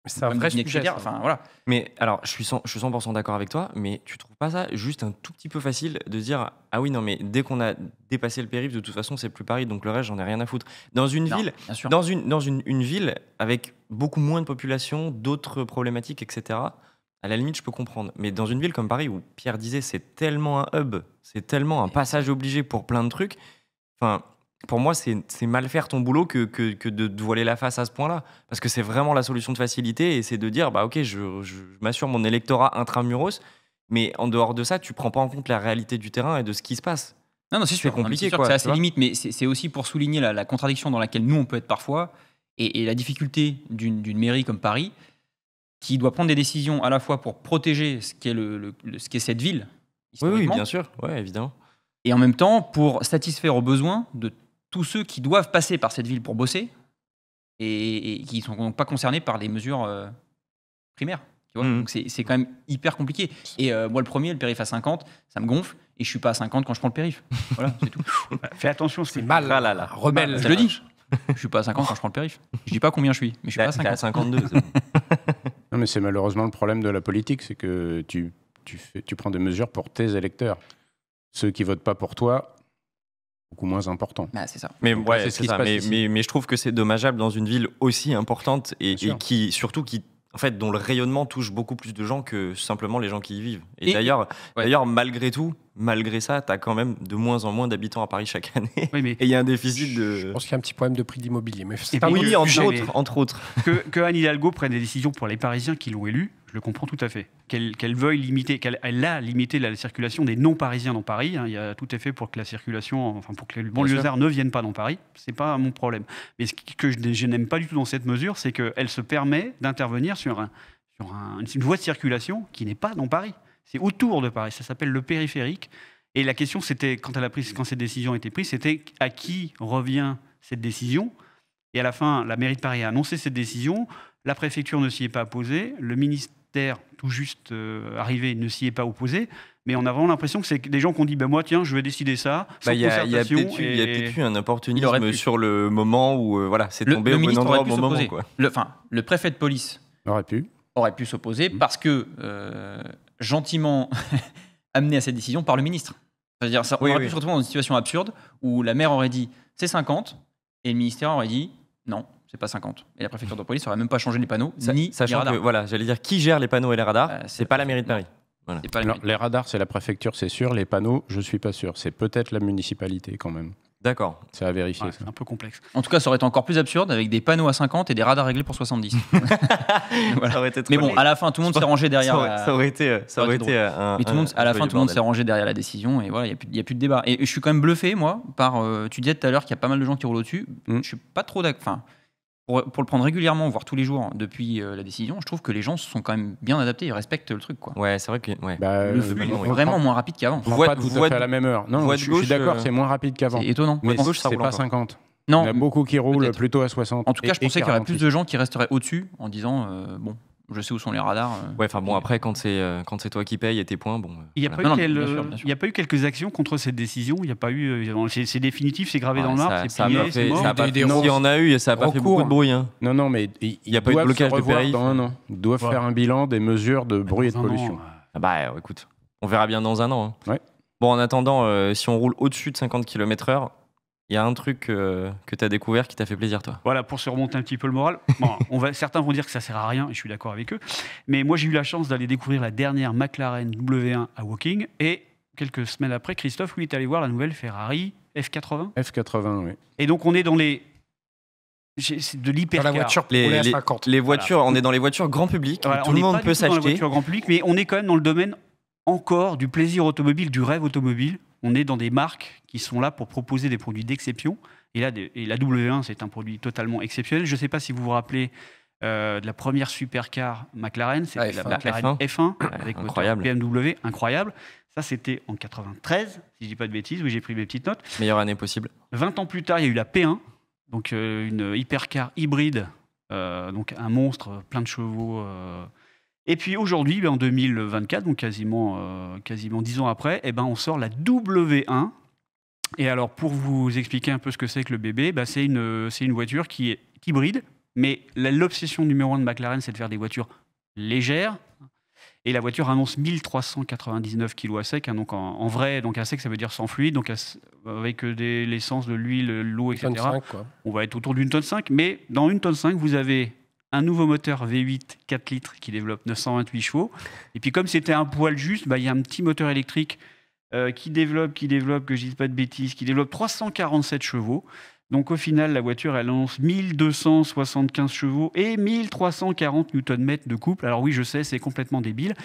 C'est un problèmes vrai de sujet. etc. ça. Enfin, voilà. Mais alors, je suis 100% d'accord avec toi, mais tu trouves pas ça juste un tout petit peu facile de dire ah oui, non, mais dès qu'on a dépassé le périph', de toute façon, c'est plus Paris, donc le reste, j'en ai rien à foutre. Dans une Non, ville, bien sûr. dans une ville avec beaucoup moins de population, d'autres problématiques, etc., à la limite, je peux comprendre. Mais dans une ville comme Paris, où Pierre disait c'est tellement un hub, c'est tellement un passage obligé pour plein de trucs, enfin. Pour moi, c'est mal faire ton boulot que de te voiler la face à ce point-là. Parce que c'est vraiment la solution de facilité et c'est de dire, bah ok, je m'assure mon électorat intramuros, mais en dehors de ça, tu prends pas en compte la réalité du terrain et de ce qui se passe. Non, c'est sûr. compliqué, C'est sûr quoi, que c'est tu assez vois. limite, mais c'est aussi pour souligner la contradiction dans laquelle nous, on peut être parfois et la difficulté d'une mairie comme Paris qui doit prendre des décisions à la fois pour protéger ce qu'est ce qu'est cette ville, Oui, historiquement, bien sûr, ouais, évidemment. et en même temps pour satisfaire aux besoins de tous ceux qui doivent passer par cette ville pour bosser et qui ne sont donc pas concernés par les mesures primaires. Tu vois. Mhm. Donc c'est quand même hyper compliqué. Et moi, le premier, le périph' à 50, ça me gonfle et je suis pas à 50 quand je prends le périph'. Voilà, c'est tout. Fais attention, C'est mal. Ah là là. Rebelle. Je le dis. Je suis pas à 50 quand je prends le périph'. Je dis pas combien je suis, mais je suis pas à T'es à 50. 52. c'est bon. Non, mais c'est malheureusement le problème de la politique, c'est que tu prends des mesures pour tes électeurs. Ceux qui votent pas pour toi, beaucoup moins important. Ah, c'est ça. Mais Donc là, ouais, c'est ce c'est qui se ça. passe Mais, ici. mais je trouve que c'est dommageable dans une ville aussi importante et Bien sûr. qui surtout en fait, dont le rayonnement touche beaucoup plus de gens que simplement les gens qui y vivent. Et, Et- d'ailleurs, ouais. malgré tout, malgré ça, tu as quand même de moins en moins d'habitants à Paris chaque année. Oui, mais Et il y a un déficit Je de. pense qu'il y a un petit problème de prix d'immobilier. Mais c'est Et pas puis, mon Oui, sujet. entre autres. que Anne Hidalgo prenne des décisions pour les Parisiens qui l'ont élue, je le comprends tout à fait. Qu'elle veuille limiter, qu'elle a limité la circulation des non-parisiens dans Paris. Hein, il y a tout est fait pour que la circulation, enfin pour que les banlieusards ne viennent pas dans Paris. C'est pas mon problème. Mais ce que je n'aime pas du tout dans cette mesure, c'est qu'elle se permet d'intervenir sur une voie de circulation qui n'est pas dans Paris. C'est autour de Paris. Ça s'appelle le périphérique. Et la question, c'était quand cette décision a été prise, c'était à qui revient cette décision. Et à la fin, la mairie de Paris a annoncé cette décision. La préfecture ne s'y est pas opposée. Le ministère, tout juste arrivé, ne s'y est pas opposé. Mais on a vraiment l'impression que c'est des gens qui ont dit moi, tiens, je vais décider ça. Sans Il y a concertation. peut-être eu un Il aurait opportunisme pu. sur le moment où voilà, c'est tombé Le au bon ministre endroit aurait au pu bon moment. s'opposer. Quoi. Le préfet de police Aurait pu. aurait pu s'opposer parce que gentiment amené à cette décision par le ministre. C'est-à-dire, on Oui, aurait oui. pu se retrouver dans une situation absurde où la maire aurait dit c'est 50 et le ministère aurait dit non, c'est pas 50. Et la préfecture de police n'aurait même pas changé les panneaux ni les Sachant radars. que, voilà, j'allais dire, qui gère les panneaux et les radars, c'est pas la mairie de Paris. C'est pas la Alors, mairie. les radars, c'est la préfecture, c'est sûr. Les panneaux, je suis pas sûr. C'est peut-être la municipalité quand même. D'accord. C'est à vérifier. Ouais, ça. c'est un peu complexe. En tout cas, ça aurait été encore plus absurde avec des panneaux à 50 et des radars réglés pour 70. Voilà. Ça aurait été Mais trop bon, à la fin, tout le monde s'est rangé derrière. ça aurait été, ça aurait été un. Mais tout le monde, à la fin, joli tout le monde s'est bordel. rangé derrière la décision et voilà, il n'y a plus de débat. Et je suis quand même bluffé, moi, par. Tu disais tout à l'heure qu'il y a pas mal de gens qui roulent au-dessus. Je suis pas trop d'accord. Enfin, pour le prendre régulièrement, voire tous les jours depuis la décision, je trouve que les gens se sont quand même bien adaptés et respectent le truc. Quoi. Ouais, c'est vrai que. Ouais. Bah, Le flux non, est oui. vraiment moins rapide qu'avant. On prend Voie- pas tout à voie fait de- à la même heure. Non, voie je de suis gauche, d'accord, c'est moins rapide qu'avant. C'est étonnant. Mais de gauche, ça c'est roule pas encore. 50. Il y en Non, a beaucoup qui roulent peut-être. plutôt à 60. En tout cas, je et pensais qu'il y aurait 48. plus de gens qui resteraient au-dessus en disant bon, je sais où sont les radars. Ouais, enfin bon, après, quand c'est toi qui payes et tes points, bon. Il n'y a, voilà. pas Non, eu non, quel- bien sûr, bien sûr. il y a pas eu quelques actions contre cette décision. Il n'y a pas eu. C'est définitif, c'est gravé Ouais, dans le marbre, ça- c'est ça a plié, pas c'est fait- mort. ça a pas Des fait- recours. S'il y en a eu, ça n'a pas fait beaucoup Recours. de bruit. Hein. Non, mais ils y a pas eu de doivent blocage se de revoir périph'. dans un an. Ils doivent Ouais. faire un bilan des mesures de bruit et de Dans un an, pollution. Ah bah, écoute, on verra bien dans un an. hein. Ouais. Bon, en attendant, si on roule au-dessus de 50 km/h, il y a un truc que tu as découvert qui t'a fait plaisir, toi. Voilà, pour se remonter un petit peu le moral. Bon, certains vont dire que ça sert à rien, et je suis d'accord avec eux. Mais moi, j'ai eu la chance d'aller découvrir la dernière McLaren W1 à Woking. Et quelques semaines après, Christophe, lui, est allé voir la nouvelle Ferrari F80. F80, oui. Et donc, on est dans les. C'est de Dans l'hypercar. la voiture pour rouler à 50. Les voitures, on est dans les voitures grand public, Voilà, où tout on le n'est monde pas peut du tout dans la s'acheter. voiture grand public, mais on est quand même dans le domaine encore du plaisir automobile, du rêve automobile. On est dans des marques qui sont là pour proposer des produits d'exception. Et là, et la W1, c'est un produit totalement exceptionnel. Je ne sais pas si vous vous rappelez de la première supercar McLaren, c'était Ah, la F1. McLaren F1 avec moteur incroyable. BMW, incroyable. Ça, c'était en 93, si je ne dis pas de bêtises, oui, j'ai pris mes petites notes. Meilleure année possible. 20 ans plus tard, il y a eu la P1, donc une hypercar hybride, donc un monstre, plein de chevaux. Et puis aujourd'hui, en 2024, donc quasiment 10 ans après, eh ben, on sort la W1. Et alors, pour vous expliquer un peu ce que c'est que le bébé, bah, c'est une voiture qui est hybride, mais l'obsession numéro 1 de McLaren, c'est de faire des voitures légères. Et la voiture annonce 1399 kg à sec, hein, donc en vrai, donc à sec, ça veut dire sans fluide, donc avec l'essence, de l'huile, l'eau, etc. 25, quoi. On va être autour d'une tonne 5, mais dans une tonne 5, vous avez un nouveau moteur V8 4 litres qui développe 928 chevaux. Et puis comme c'était un poil juste, bah, il y a un petit moteur électrique qui développe, que je ne dise pas de bêtises, qui développe 347 chevaux. Donc au final, la voiture, elle annonce 1275 chevaux et 1340 Nm de couple. Alors oui, je sais, c'est complètement débile.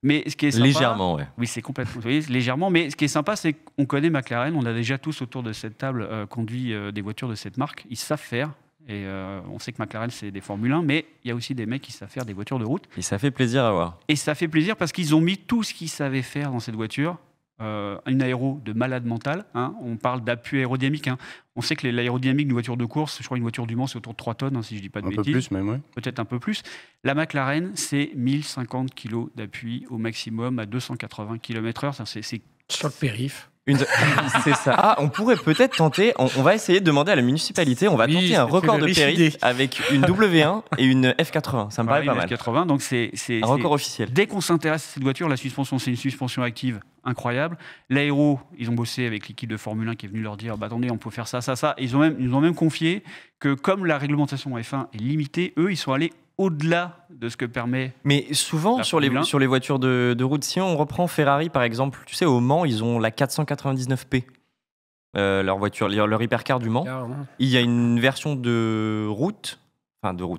Mais ce qui est sympa, Légèrement, ouais. oui, c'est complètement, vous voyez, légèrement. Mais ce qui est sympa, c'est qu'on connaît McLaren. On a déjà tous autour de cette table conduit des voitures de cette marque. Ils savent faire. Et on sait que McLaren, c'est des Formule 1, mais il y a aussi des mecs qui savent faire des voitures de route. Et ça fait plaisir à voir. Et ça fait plaisir parce qu'ils ont mis tout ce qu'ils savaient faire dans cette voiture. Une aéro de malade mental. Hein. On parle d'appui aérodynamique. Hein. On sait que l'aérodynamique d'une voiture de course, je crois une voiture du Mans, c'est autour de 3 tonnes, hein, si je ne dis pas de Un peu bêtises. plus, même, ouais. Peut-être un peu plus. La McLaren, c'est 1050 kg d'appui au maximum à 280 km/h. Ça, c'est Sur le périph. C'est ça. Ah, on pourrait peut-être tenter, on va essayer de demander à la municipalité, on va Oui, tenter un c'est record une de riche périph idée. avec une W1 et une F80. Ça me paraît pareil, pas la mal. 80. Donc c'est Un record officiel. Dès qu'on s'intéresse à cette voiture, la suspension, c'est une suspension active incroyable. L'aéro, ils ont bossé avec l'équipe de Formule 1 qui est venue leur dire bah, attendez, on peut faire ça, ça, ça. Ils nous ont même confié que comme la réglementation F1 est limitée, eux, ils sont allés au-delà de ce que permet. Mais souvent, La sur Formule 1. les voitures de route, si on reprend Ferrari par exemple, tu sais, au Mans, ils ont la 499P. Leur voiture, leur hypercar du Mans. Il y a une version de route,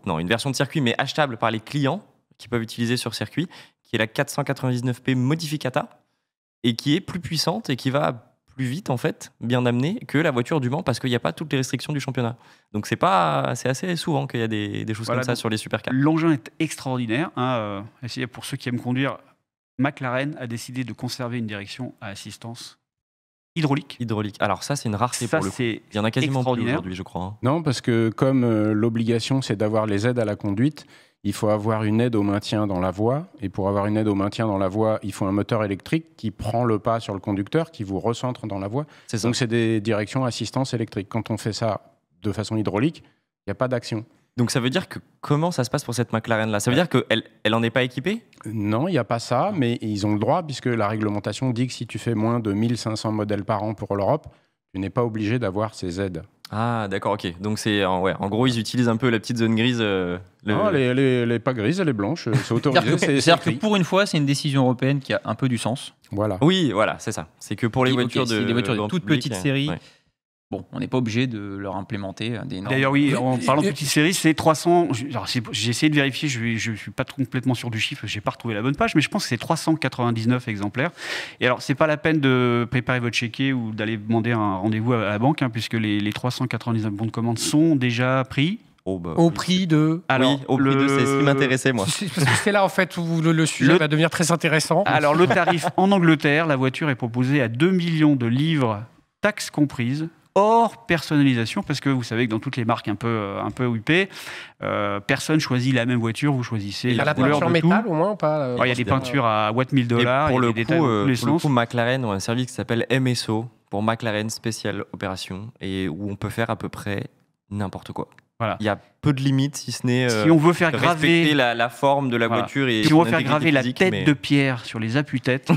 non, une version de circuit, mais achetable par les clients qui peuvent utiliser sur circuit, qui est la 499P Modificata, et qui est plus puissante et qui va plus vite, en fait, bien amenée, que la voiture du Mans, parce qu'il n'y a pas toutes les restrictions du championnat. Donc c'est assez souvent qu'il y a des choses Voilà, comme ça donc, sur les supercars. L'engin est extraordinaire. Hein, pour ceux qui aiment conduire, McLaren a décidé de conserver une direction à assistance hydraulique. Hydraulique. Alors ça, c'est une rareté Ça, pour le coup. c'est Il y en a quasiment plus extraordinaire. aujourd'hui, je crois. hein. Non, parce que comme l'obligation, c'est d'avoir les aides à la conduite, il faut avoir une aide au maintien dans la voie. Et pour avoir une aide au maintien dans la voie, il faut un moteur électrique qui prend le pas sur le conducteur, qui vous recentre dans la voie. C'est ça. Donc, c'est des directions assistance électrique. Quand on fait ça de façon hydraulique, il n'y a pas d'action. Donc ça veut dire que comment ça se passe pour cette McLaren-là? Ça veut dire qu'elle en est pas équipée? Non, il n'y a pas ça, mais ils ont le droit, puisque la réglementation dit que si tu fais moins de 1500 modèles par an pour l'Europe, tu n'es pas obligé d'avoir ces aides. Ah, d'accord, ok. Donc en gros, ils utilisent un peu la petite zone grise. Non, elle est pas grise, elle est blanche, c'est autorisé. C'est-à-dire que écrit. pour une fois, c'est une décision européenne qui a un peu du sens. Voilà. Oui, voilà, c'est ça. C'est que pour les Ok, voitures c'est de des voitures de grand toute public, petite série. ouais. Bon, on n'est pas obligé de leur implémenter des normes. D'ailleurs, oui, en parlant de petite série, c'est 300. J'ai essayé de vérifier, je ne suis pas complètement sûr du chiffre, je n'ai pas retrouvé la bonne page, mais je pense que c'est 399 exemplaires. Et alors, ce n'est pas la peine de préparer votre chéquier ou d'aller demander un rendez-vous à la banque, hein, puisque les 399 bons de commande sont déjà pris. Oh, bah, Au oui. prix de. Alors, oui, au prix de c'est ce qui m'intéressait, moi. Parce que c'est là, en fait, où le sujet Le- va devenir très intéressant. Alors, le tarif en Angleterre, la voiture est proposée à 2 millions de livres, taxes comprises, hors personnalisation, parce que vous savez que dans toutes les marques un peu huppées, personne choisit la même voiture, vous choisissez Il y a la la couleur peinture de tout. métal au moins ou pas Il y a des peintures à $1000, Et il y a pour des le détails dans tous les coup, sens. McLaren ont un service qui s'appelle MSO pour McLaren Special Opération et où on peut faire à peu près n'importe quoi. Voilà. Il y a peu de limites si ce n'est Si on veut faire respecter graver, la forme de la Voilà. voiture et si on son veut faire intégrité graver la physique, tête mais de Pierre sur les appuis-têtes,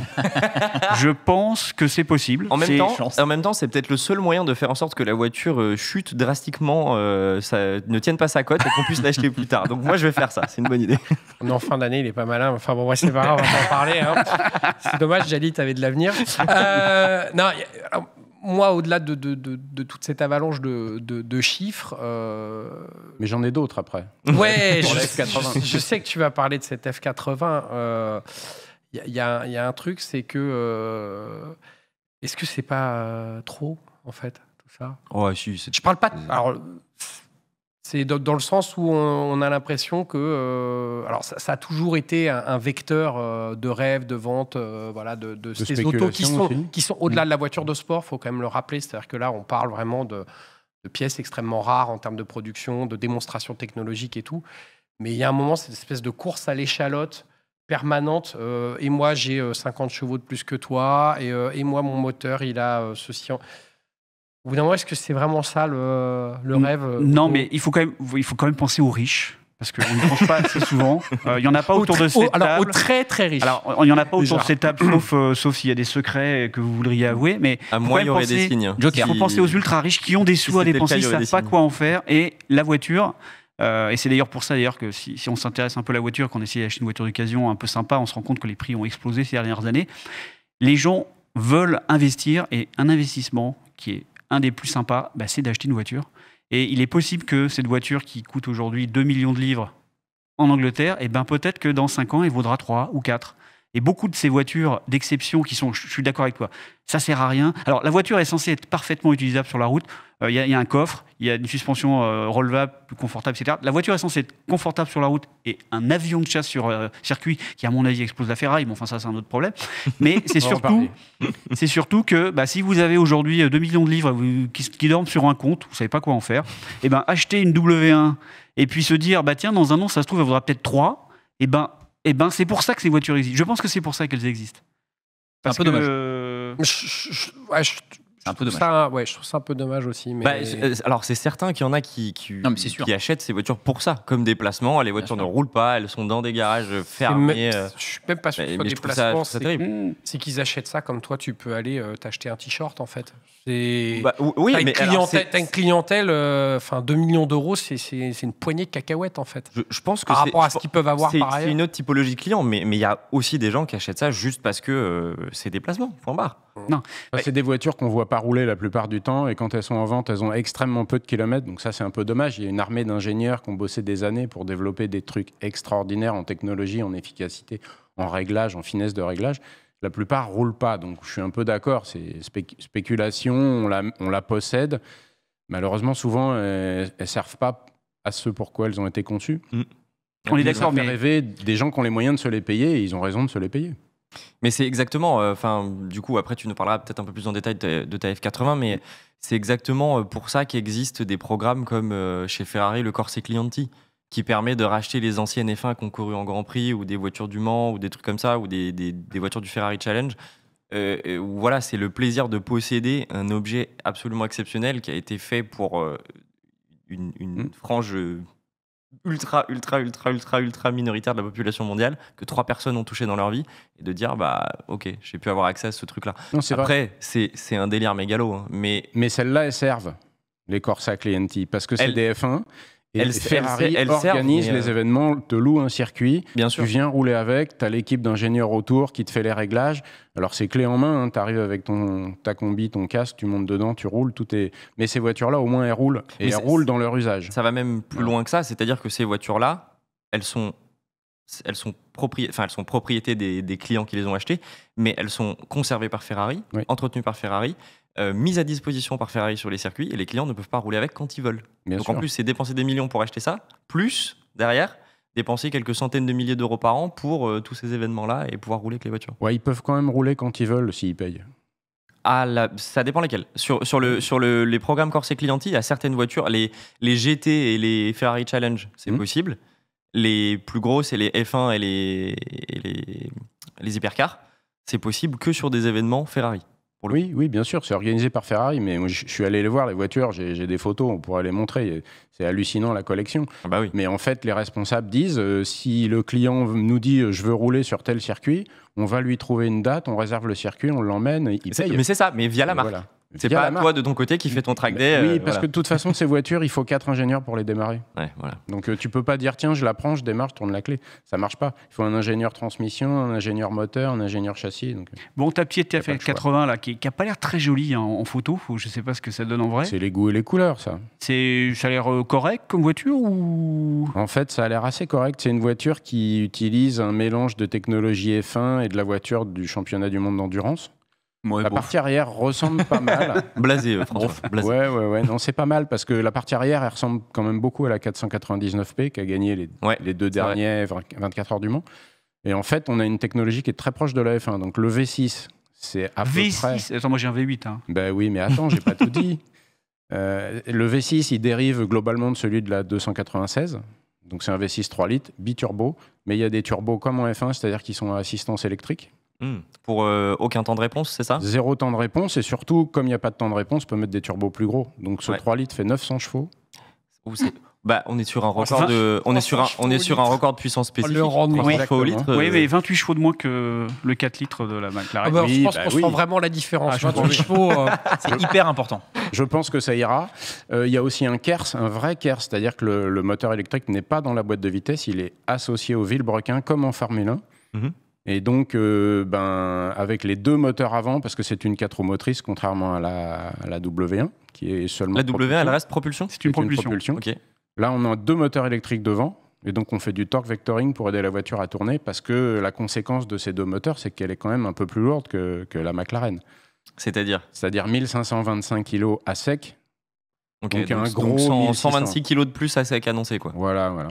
je pense que c'est possible. En C'est- même temps, c'est peut-être le seul moyen de faire en sorte que la voiture chute drastiquement, ça ne tienne pas sa cote et qu'on puisse l'acheter plus tard. Donc moi, je vais faire ça. C'est une bonne idée. On est en fin d'année, il est pas malin. Enfin bon, ouais, c'est pas grave, on va pas en parler. Hein. C'est dommage, Jali, t'avais de l'avenir. Non, alors, moi, au-delà de toute cette avalanche de chiffres, Mais j'en ai d'autres après. ouais, Pour la F80. je sais que tu vas parler de cette F80. Il y a un truc, c'est que est-ce que c'est pas trop en fait tout ça? Ouais, si, c'est- Je parle pas. Alors, c'est dans le sens où on a l'impression que alors ça a toujours été un vecteur de rêve, de vente, voilà, de ces autos spéculation aussi. qui sont au-delà de la voiture de sport. Faut quand même le rappeler, c'est-à-dire que là, on parle vraiment de pièces extrêmement rares en termes de production, de démonstration technologique et tout. Mais il y a un moment, cette espèce de course à l'échalote permanente. Et moi, j'ai 50 chevaux de plus que toi. Et moi, mon moteur, il a ceci. Au bout d'un moment, est-ce que c'est vraiment ça le rêve Non, mais il faut quand même penser aux riches, parce qu'on ne pense pas assez souvent. Il n'y en a pas autour de cette alors, aux table. très très riches. Alors, il n'y en a pas autour Déjà. de cette table, sauf s'il y a des secrets que vous voudriez avouer. Mais à faut moi, quand il y même aurait des penser- signes. il faut penser aux ultra riches qui ont des sous à c'était le dépenser, cas, ils il y ne aurait savent pas des quoi en faire. Et la voiture, et c'est d'ailleurs pour ça d'ailleurs que si on s'intéresse un peu à la voiture, qu'on essaie d'acheter une voiture d'occasion un peu sympa, on se rend compte que les prix ont explosé ces dernières années. Les gens veulent investir, et un investissement qui est un des plus sympas, c'est d'acheter une voiture. Et il est possible que cette voiture qui coûte aujourd'hui 2 millions de livres en Angleterre, peut-être que dans 5 ans, elle vaudra 3 ou 4. Et beaucoup de ces voitures d'exception qui sont, je suis d'accord avec toi, ça sert à rien. Alors la voiture est censée être parfaitement utilisable sur la route. Il y a un coffre, il y a une suspension relevable, plus confortable, etc. La voiture est censée être confortable sur la route, et un avion de chasse sur circuit qui, à mon avis, explose la ferraille. Bon, enfin ça, c'est un autre problème. Mais c'est On va en surtout que si vous avez aujourd'hui 2 millions de livres qui dorment sur un compte, vous savez pas quoi en faire, acheter une W1 et puis se dire tiens, dans un an, ça se trouve, elle vaudra peut-être 3. C'est pour ça que ces voitures existent. Je pense que c'est pour ça qu'elles existent. C'est un peu dommage. C'est un peu dommage. Je trouve ça un peu dommage aussi. Mais... Alors, c'est certain qu'il y en a qui Non, mais c'est sûr. achètent ces voitures pour ça, comme déplacement. Les voitures ne roulent pas, elles sont dans des garages fermés. Je suis même pas sûr que ce soit mais des je trouve ça placements. terrible. C'est qu'ils achètent ça comme toi, tu peux aller t'acheter un t-shirt en fait. Oui, T'as mais alors, une clientèle, 2 millions d'euros, c'est une poignée de cacahuètes en fait. je pense que Par c'est- rapport à je ce qu'ils peuvent avoir c'est par c'est ailleurs. une autre typologie de client, mais il y a aussi des gens qui achètent ça juste parce que c'est des placements, point barre. C'est des voitures qu'on voit pas rouler la plupart du temps, et quand elles sont en vente, elles ont extrêmement peu de kilomètres, donc ça c'est un peu dommage. Il y a une armée d'ingénieurs qui ont bossé des années pour développer des trucs extraordinaires en technologie, en efficacité, en réglage, en finesse de réglage. La plupart roulent pas, donc je suis un peu d'accord, c'est spéculation, on la possède. Malheureusement, souvent, elles servent pas à ce pourquoi elles ont été conçues. On est Ça d'accord, fait mais rêver des gens qui ont les moyens de se les payer, et ils ont raison de se les payer. Mais c'est exactement, du coup, après tu nous parleras peut-être un peu plus en détail de ta F80, mais c'est exactement pour ça qu'existent des programmes comme chez Ferrari, le Corse Clienti, qui permet de racheter les anciennes F1 qui ont couru en Grand Prix, ou des voitures du Mans, ou des trucs comme ça, ou des voitures du Ferrari Challenge. Où, voilà, c'est le plaisir de posséder un objet absolument exceptionnel qui a été fait pour une frange ultra minoritaire de la population mondiale, que 3 personnes ont touché dans leur vie, et de dire ok, j'ai pu avoir accès à ce truc là. Non, c'est vrai. Après c'est un délire mégalo, hein, mais celles-là, elles servent, les Corsa Clienti, parce que c'est Elles- des F1. Et elles- Ferrari elles servent, organise mais, les événements, te loue un circuit, bien tu sûr. viens rouler avec, tu as l'équipe d'ingénieurs autour qui te fait les réglages. Alors c'est clé en main, tu arrives avec ta combi, ton casque, tu montes dedans, tu roules, tout est... Mais ces voitures-là, au moins, elles roulent. Et Mais elles roulent dans leur usage. Ça va même plus loin que ça, c'est-à-dire que ces voitures-là, elles sont propriété des clients qui les ont achetées, mais elles sont conservées par Ferrari, Oui. entretenues par Ferrari, mises à disposition par Ferrari sur les circuits, et les clients ne peuvent pas rouler avec quand ils veulent. Bien Donc sûr. en plus, c'est dépenser des millions pour acheter ça, plus derrière dépenser quelques centaines de milliers d'euros par an pour tous ces événements-là et pouvoir rouler avec les voitures. Ouais, ils peuvent quand même rouler quand ils veulent, s'ils payent. Ça dépend lesquels. Sur les programmes Corse et Clienti, il y a certaines voitures, les GT et les Ferrari Challenge, c'est possible. Les plus gros, c'est les F1 et les hypercars. C'est possible que sur des événements Ferrari. Oui, bien sûr, c'est organisé par Ferrari, mais moi, je suis allé les voir, les voitures, j'ai des photos, on pourrait les montrer, c'est hallucinant la collection. Ah bah oui. Mais en fait, les responsables disent, si le client nous dit je veux rouler sur tel circuit, on va lui trouver une date, on réserve le circuit, on l'emmène, il paye. Mais c'est ça, mais via la marque. Voilà. C'est pas toi de ton côté qui fait ton track day. Oui, parce que de toute façon, ces voitures, il faut 4 ingénieurs pour les démarrer. Ouais, voilà. Donc tu peux pas dire tiens, je la prends, je démarre, je tourne la clé. Ça marche pas. Il faut un ingénieur transmission, un ingénieur moteur, un ingénieur châssis. Donc, Bon, ta petite TF80 là, qui a pas l'air très jolie hein, en photo, je sais pas ce que ça donne en vrai. c'est les goûts et les couleurs, ça. Ça a l'air correct comme voiture ou En fait, ça a l'air assez correct. C'est une voiture qui utilise un mélange de technologie F1 et de la voiture du championnat du monde d'endurance. La partie arrière ressemble pas mal. Blasé, François. Blasé. Ouais. Non, c'est pas mal parce que la partie arrière, elle ressemble quand même beaucoup à la 499P qui a gagné les deux derniers 24 heures du Mans. Et en fait, on a une technologie qui est très proche de la F1. Donc le V6, c'est à peu près... Attends, moi j'ai un V8. Hein. Ben oui, mais attends, j'ai pas tout dit. Le V6, il dérive globalement de celui de la 296. Donc c'est un V6 3 litres, biturbo. Mais il y a des turbos comme en F1, c'est-à-dire qu'ils sont à assistance électrique. Pour aucun temps de réponse, c'est ça? Zéro temps de réponse, et surtout, comme il n'y a pas de temps de réponse, on peut mettre des turbos plus gros. Donc ce 3 litres fait 900 chevaux. On est sur un record un record de puissance spécifique. Le rendement. Oui, mais 28 chevaux de moins que le 4 litres de la McLaren. Je pense qu'on sent vraiment la différence. 28 chevaux, c'est hyper important. Je pense que ça ira. Il y a aussi un KERS, un vrai KERS, c'est-à-dire que le moteur électrique n'est pas dans la boîte de vitesse, il est associé au vilebrequin comme en Formule 1. Et donc, avec les deux moteurs avant, parce que c'est une 4 roues motrices, contrairement à la W1, qui est seulement La W1, elle reste propulsion? C'est une propulsion. Okay. Là, on a deux moteurs électriques devant, et donc on fait du torque vectoring pour aider la voiture à tourner, parce que la conséquence de ces deux moteurs, c'est qu'elle est quand même un peu plus lourde que la McLaren. C'est-à-dire 1525 kg à sec. Okay, donc un gros 126 kg de plus à sec annoncé, quoi. Voilà.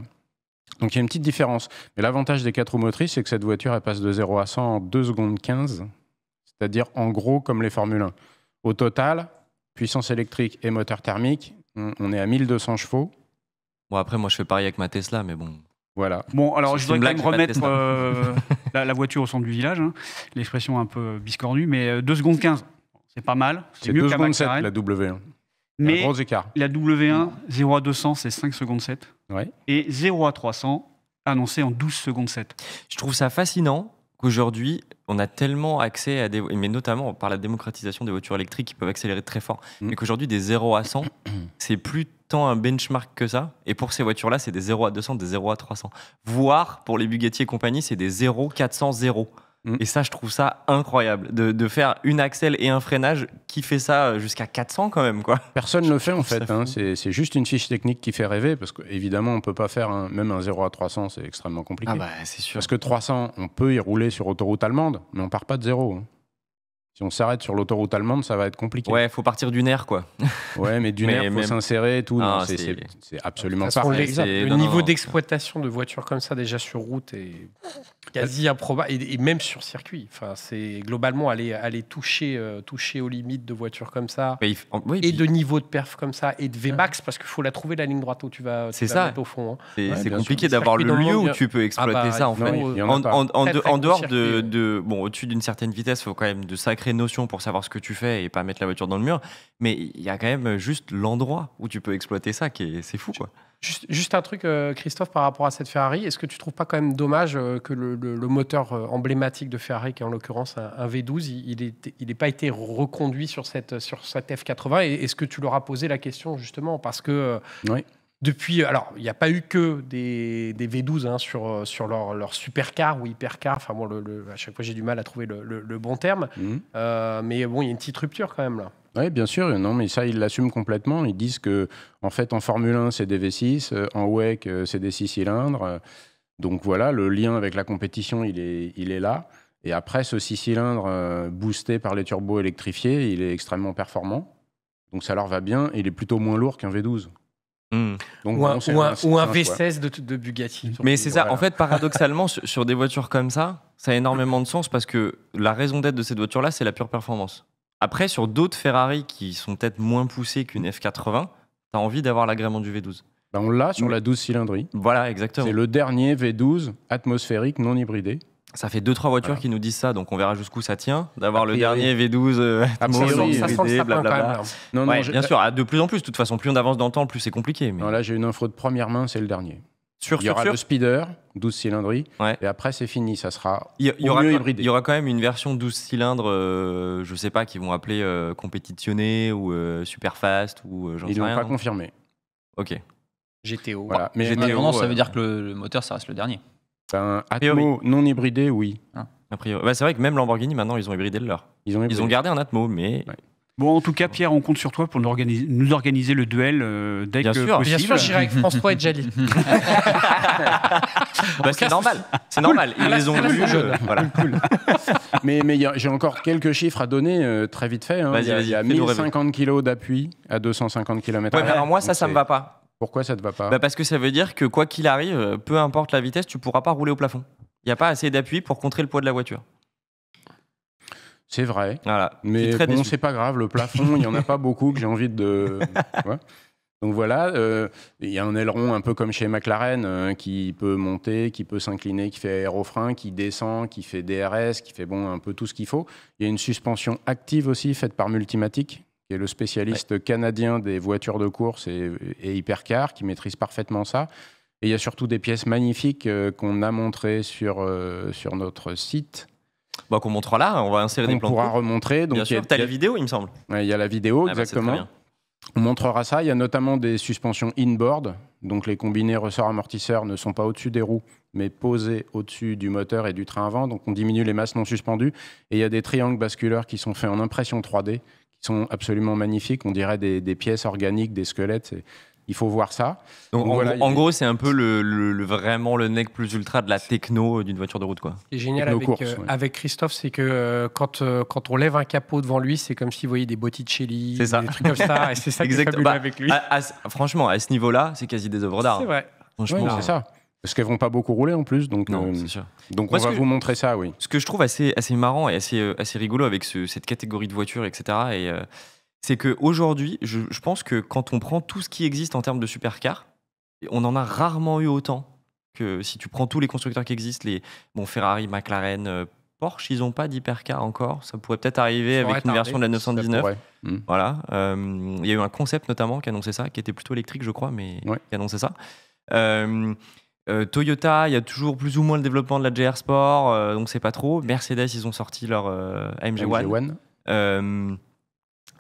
Donc il y a une petite différence. Mais l'avantage des 4 roues motrices, c'est que cette voiture, elle passe de 0 à 100 en 2 secondes 15, c'est-à-dire en gros comme les Formule 1. Au total, puissance électrique et moteur thermique, on est à 1200 chevaux. Bon, après, moi, je fais pareil avec ma Tesla, mais bon. Voilà. Bon, alors je voudrais quand même remettre Tesla. la voiture au centre du village, hein. L'expression un peu biscornue, mais 2 secondes 15, c'est pas mal. C'est mieux 2 qu'à secondes 7, McLaren. la W1. Mais un gros écart. La W1, 0 à 200, c'est 5 secondes 7. Ouais. Et 0 à 300, annoncé en 12 secondes 7. Je trouve ça fascinant qu'aujourd'hui, on a tellement accès à mais notamment par la démocratisation des voitures électriques qui peuvent accélérer très fort, mais qu'aujourd'hui, des 0 à 100, c'est plus tant un benchmark que ça. Et pour ces voitures-là, c'est des 0 à 200, des 0 à 300. Voire, pour les Bugatti et compagnie, c'est des 0, 400, 0. Et ça, je trouve ça incroyable, de faire une accel et un freinage qui fait ça jusqu'à 400 quand même, quoi. Personne ne le fait en fait, hein. C'est juste une fiche technique qui fait rêver, parce qu'évidemment, on ne peut pas faire même un 0 à 300, c'est extrêmement compliqué. Ah bah, c'est sûr. Parce que 300, on peut y rouler sur autoroute allemande, mais on ne part pas de zéro. Hein. Si on s'arrête sur l'autoroute allemande, ça va être compliqué. Ouais, il faut partir du nerf, quoi. Ouais, mais du nerf, il faut s'insérer et tout. Ah, c'est absolument pas parfait. Le niveau d'exploitation de voitures comme ça, déjà sur route, est quasi improbable. Et même sur circuit. Enfin, c'est globalement aller toucher aux limites de voitures comme ça. Et de niveau de perf comme ça. Et de Vmax, parce qu'il faut la trouver, la ligne droite où tu vas mettre au fond. Hein. C'est compliqué d'avoir le lieu où tu peux exploiter ça, en fait. En dehors de... Bon, au-dessus d'une certaine vitesse, il faut quand même de sacrées notions pour savoir ce que tu fais et pas mettre la voiture dans le mur. Mais il y a quand même juste l'endroit où tu peux exploiter ça c'est fou, quoi. Juste un truc, Christophe, par rapport à cette Ferrari, est-ce que tu trouves pas quand même dommage que le moteur emblématique de Ferrari, qui est en l'occurrence un V12, il n'ait pas été reconduit sur cette F80? Et est-ce que tu leur as posé la question justement parce que depuis, alors il n'y a pas eu que des V12 hein, sur leur supercar ou hypercar. Enfin bon, à chaque fois j'ai du mal à trouver le bon terme, mais bon, il y a une petite rupture quand même là. Oui, bien sûr. Non, mais ça, ils l'assument complètement. Ils disent que, en fait, en Formule 1, c'est des V6, en WEC, c'est des 6 cylindres. Donc voilà, le lien avec la compétition, il est là. Et après, ce 6 cylindres boosté par les turbos électrifiés, il est extrêmement performant. Donc ça leur va bien. Et il est plutôt moins lourd qu'un V12. Donc, ou un V16 de Bugatti. Mais c'est ça. En fait, paradoxalement, sur des voitures comme ça a énormément de sens parce que la raison d'être de cette voiture-là, c'est la pure performance. Après, sur d'autres Ferrari qui sont peut-être moins poussés qu'une F80, t'as envie d'avoir l'agrément du V12. Ben, on l'a sur la 12 cylindries. Voilà, exactement. C'est le dernier V12 atmosphérique non hybridé. Ça fait 2-3 voitures Voilà. qui nous disent ça, donc on verra jusqu'où ça tient, d'avoir le priori. dernier V12 A priori, Ça sent le hybridé, sapin quand blablabla. même. Non, Ouais, je- bien sûr, de plus en plus. De toute façon, plus on avance dans le temps, plus c'est compliqué. Mais... non, là, j'ai une info de première main, c'est le dernier. Sûr, Il y aura sûr. le Speeder, 12 cylindries, Ouais. et après, c'est fini. Ça sera Il y au aura mieux quand- hybridé. il y aura quand même une version 12 cylindres, je sais pas, qu'ils vont appeler compétitionné ou super fast ou j'en Ils sais l'ont rien. pas non confirmé. Ok. GTO. Voilà. Mais GTO, En attendant, ça ouais. veut dire que le moteur, ça reste le dernier. un priori. Atmo non hybridé, oui. A priori. Bah, c'est vrai que même Lamborghini, maintenant, ils ont hybridé le leur. Ils ont Ils hybridé. ont gardé un Atmo, mais Ouais. Bon, en tout cas, Pierre, on compte sur toi pour nous organiser le duel dès Bien que sûr. possible. Bien sûr, j'irai avec François et Jali. bah, c'est normal. C'est normal. Ils les ont vus. Voilà. Mais j'ai encore quelques chiffres à donner très vite fait. Hein. Vas-y, il y a, vas-y, il y a fais-nous rêver. 1050 kg d'appui à 250 km/h. Ouais, mais alors moi, ça Donc me va pas. Pourquoi ça te va pas Bah, parce que ça veut dire que quoi qu'il arrive, peu importe la vitesse, tu pourras pas rouler au plafond. Il n'y a pas assez d'appui pour contrer le poids de la voiture. C'est vrai. Voilà. Je Mais suis très bon, déçu. c'est pas grave. Le plafond, il y en a pas beaucoup que j'ai envie de. Tu vois. Donc voilà, il y a un aileron un peu comme chez McLaren qui peut monter, qui peut s'incliner, qui fait aérofrein, qui descend, qui fait DRS, qui fait bon un peu tout ce qu'il faut. Il y a une suspension active aussi faite par Multimatic, qui est le spécialiste canadien des voitures de course et hypercar, qui maîtrise parfaitement ça. Et il y a surtout des pièces magnifiques qu'on a montrées sur notre site. Bon, qu'on montrera là, on va insérer des On plans de pourra course. remontrer. Donc Bien sûr, t'as les vidéos, il me semble. il y a la vidéo, Ah bah, c'est exactement. très bien. On montrera ça. Il y a notamment des suspensions in-board. Donc les combinés ressort-amortisseurs ne sont pas au-dessus des roues, mais posés au-dessus du moteur et du train avant. Donc on diminue les masses non suspendues. Et il y a des triangles basculeurs qui sont faits en impression 3D, qui sont absolument magnifiques. On dirait des pièces organiques, des squelettes. Il faut voir ça. Donc, Donc voilà, en gros, c'est un peu vraiment le nec plus ultra de la techno d'une voiture de route, quoi. Ce qui est génial Nos avec, courses, ouais. avec Christophe, c'est que quand on lève un capot devant lui, c'est comme s'il voyait des Botticelli, C'est ça. des trucs comme ça. Et c'est ça qui est Exact. fabuleux Bah, avec lui. Franchement, à ce niveau-là, c'est quasi des œuvres d'art. C'est vrai. Franchement, Oui, c'est ça. Parce qu'elles vont pas beaucoup rouler en plus. Donc, Non, c'est sûr. donc Moi, on ce va que- vous montrer ça, oui. Ce que je trouve assez marrant et assez rigolo avec cette catégorie de voitures, etc., c'est qu'aujourd'hui, je pense que quand on prend tout ce qui existe en termes de supercars, on en a rarement eu autant que si tu prends tous les constructeurs qui existent, Ferrari, McLaren, Porsche, ils n'ont pas d'hypercar encore. Ça pourrait peut-être arriver Ça avec aurait une tardé. version de la Ça 919. pourrait. Voilà. Il y a eu un concept notamment qui annonçait ça, qui était plutôt électrique, je crois, mais Ouais. qui annonçait ça. Toyota, il y a toujours plus ou moins le développement de la GR Sport, donc c'est pas trop. Mercedes, ils ont sorti leur AMG One. MG1.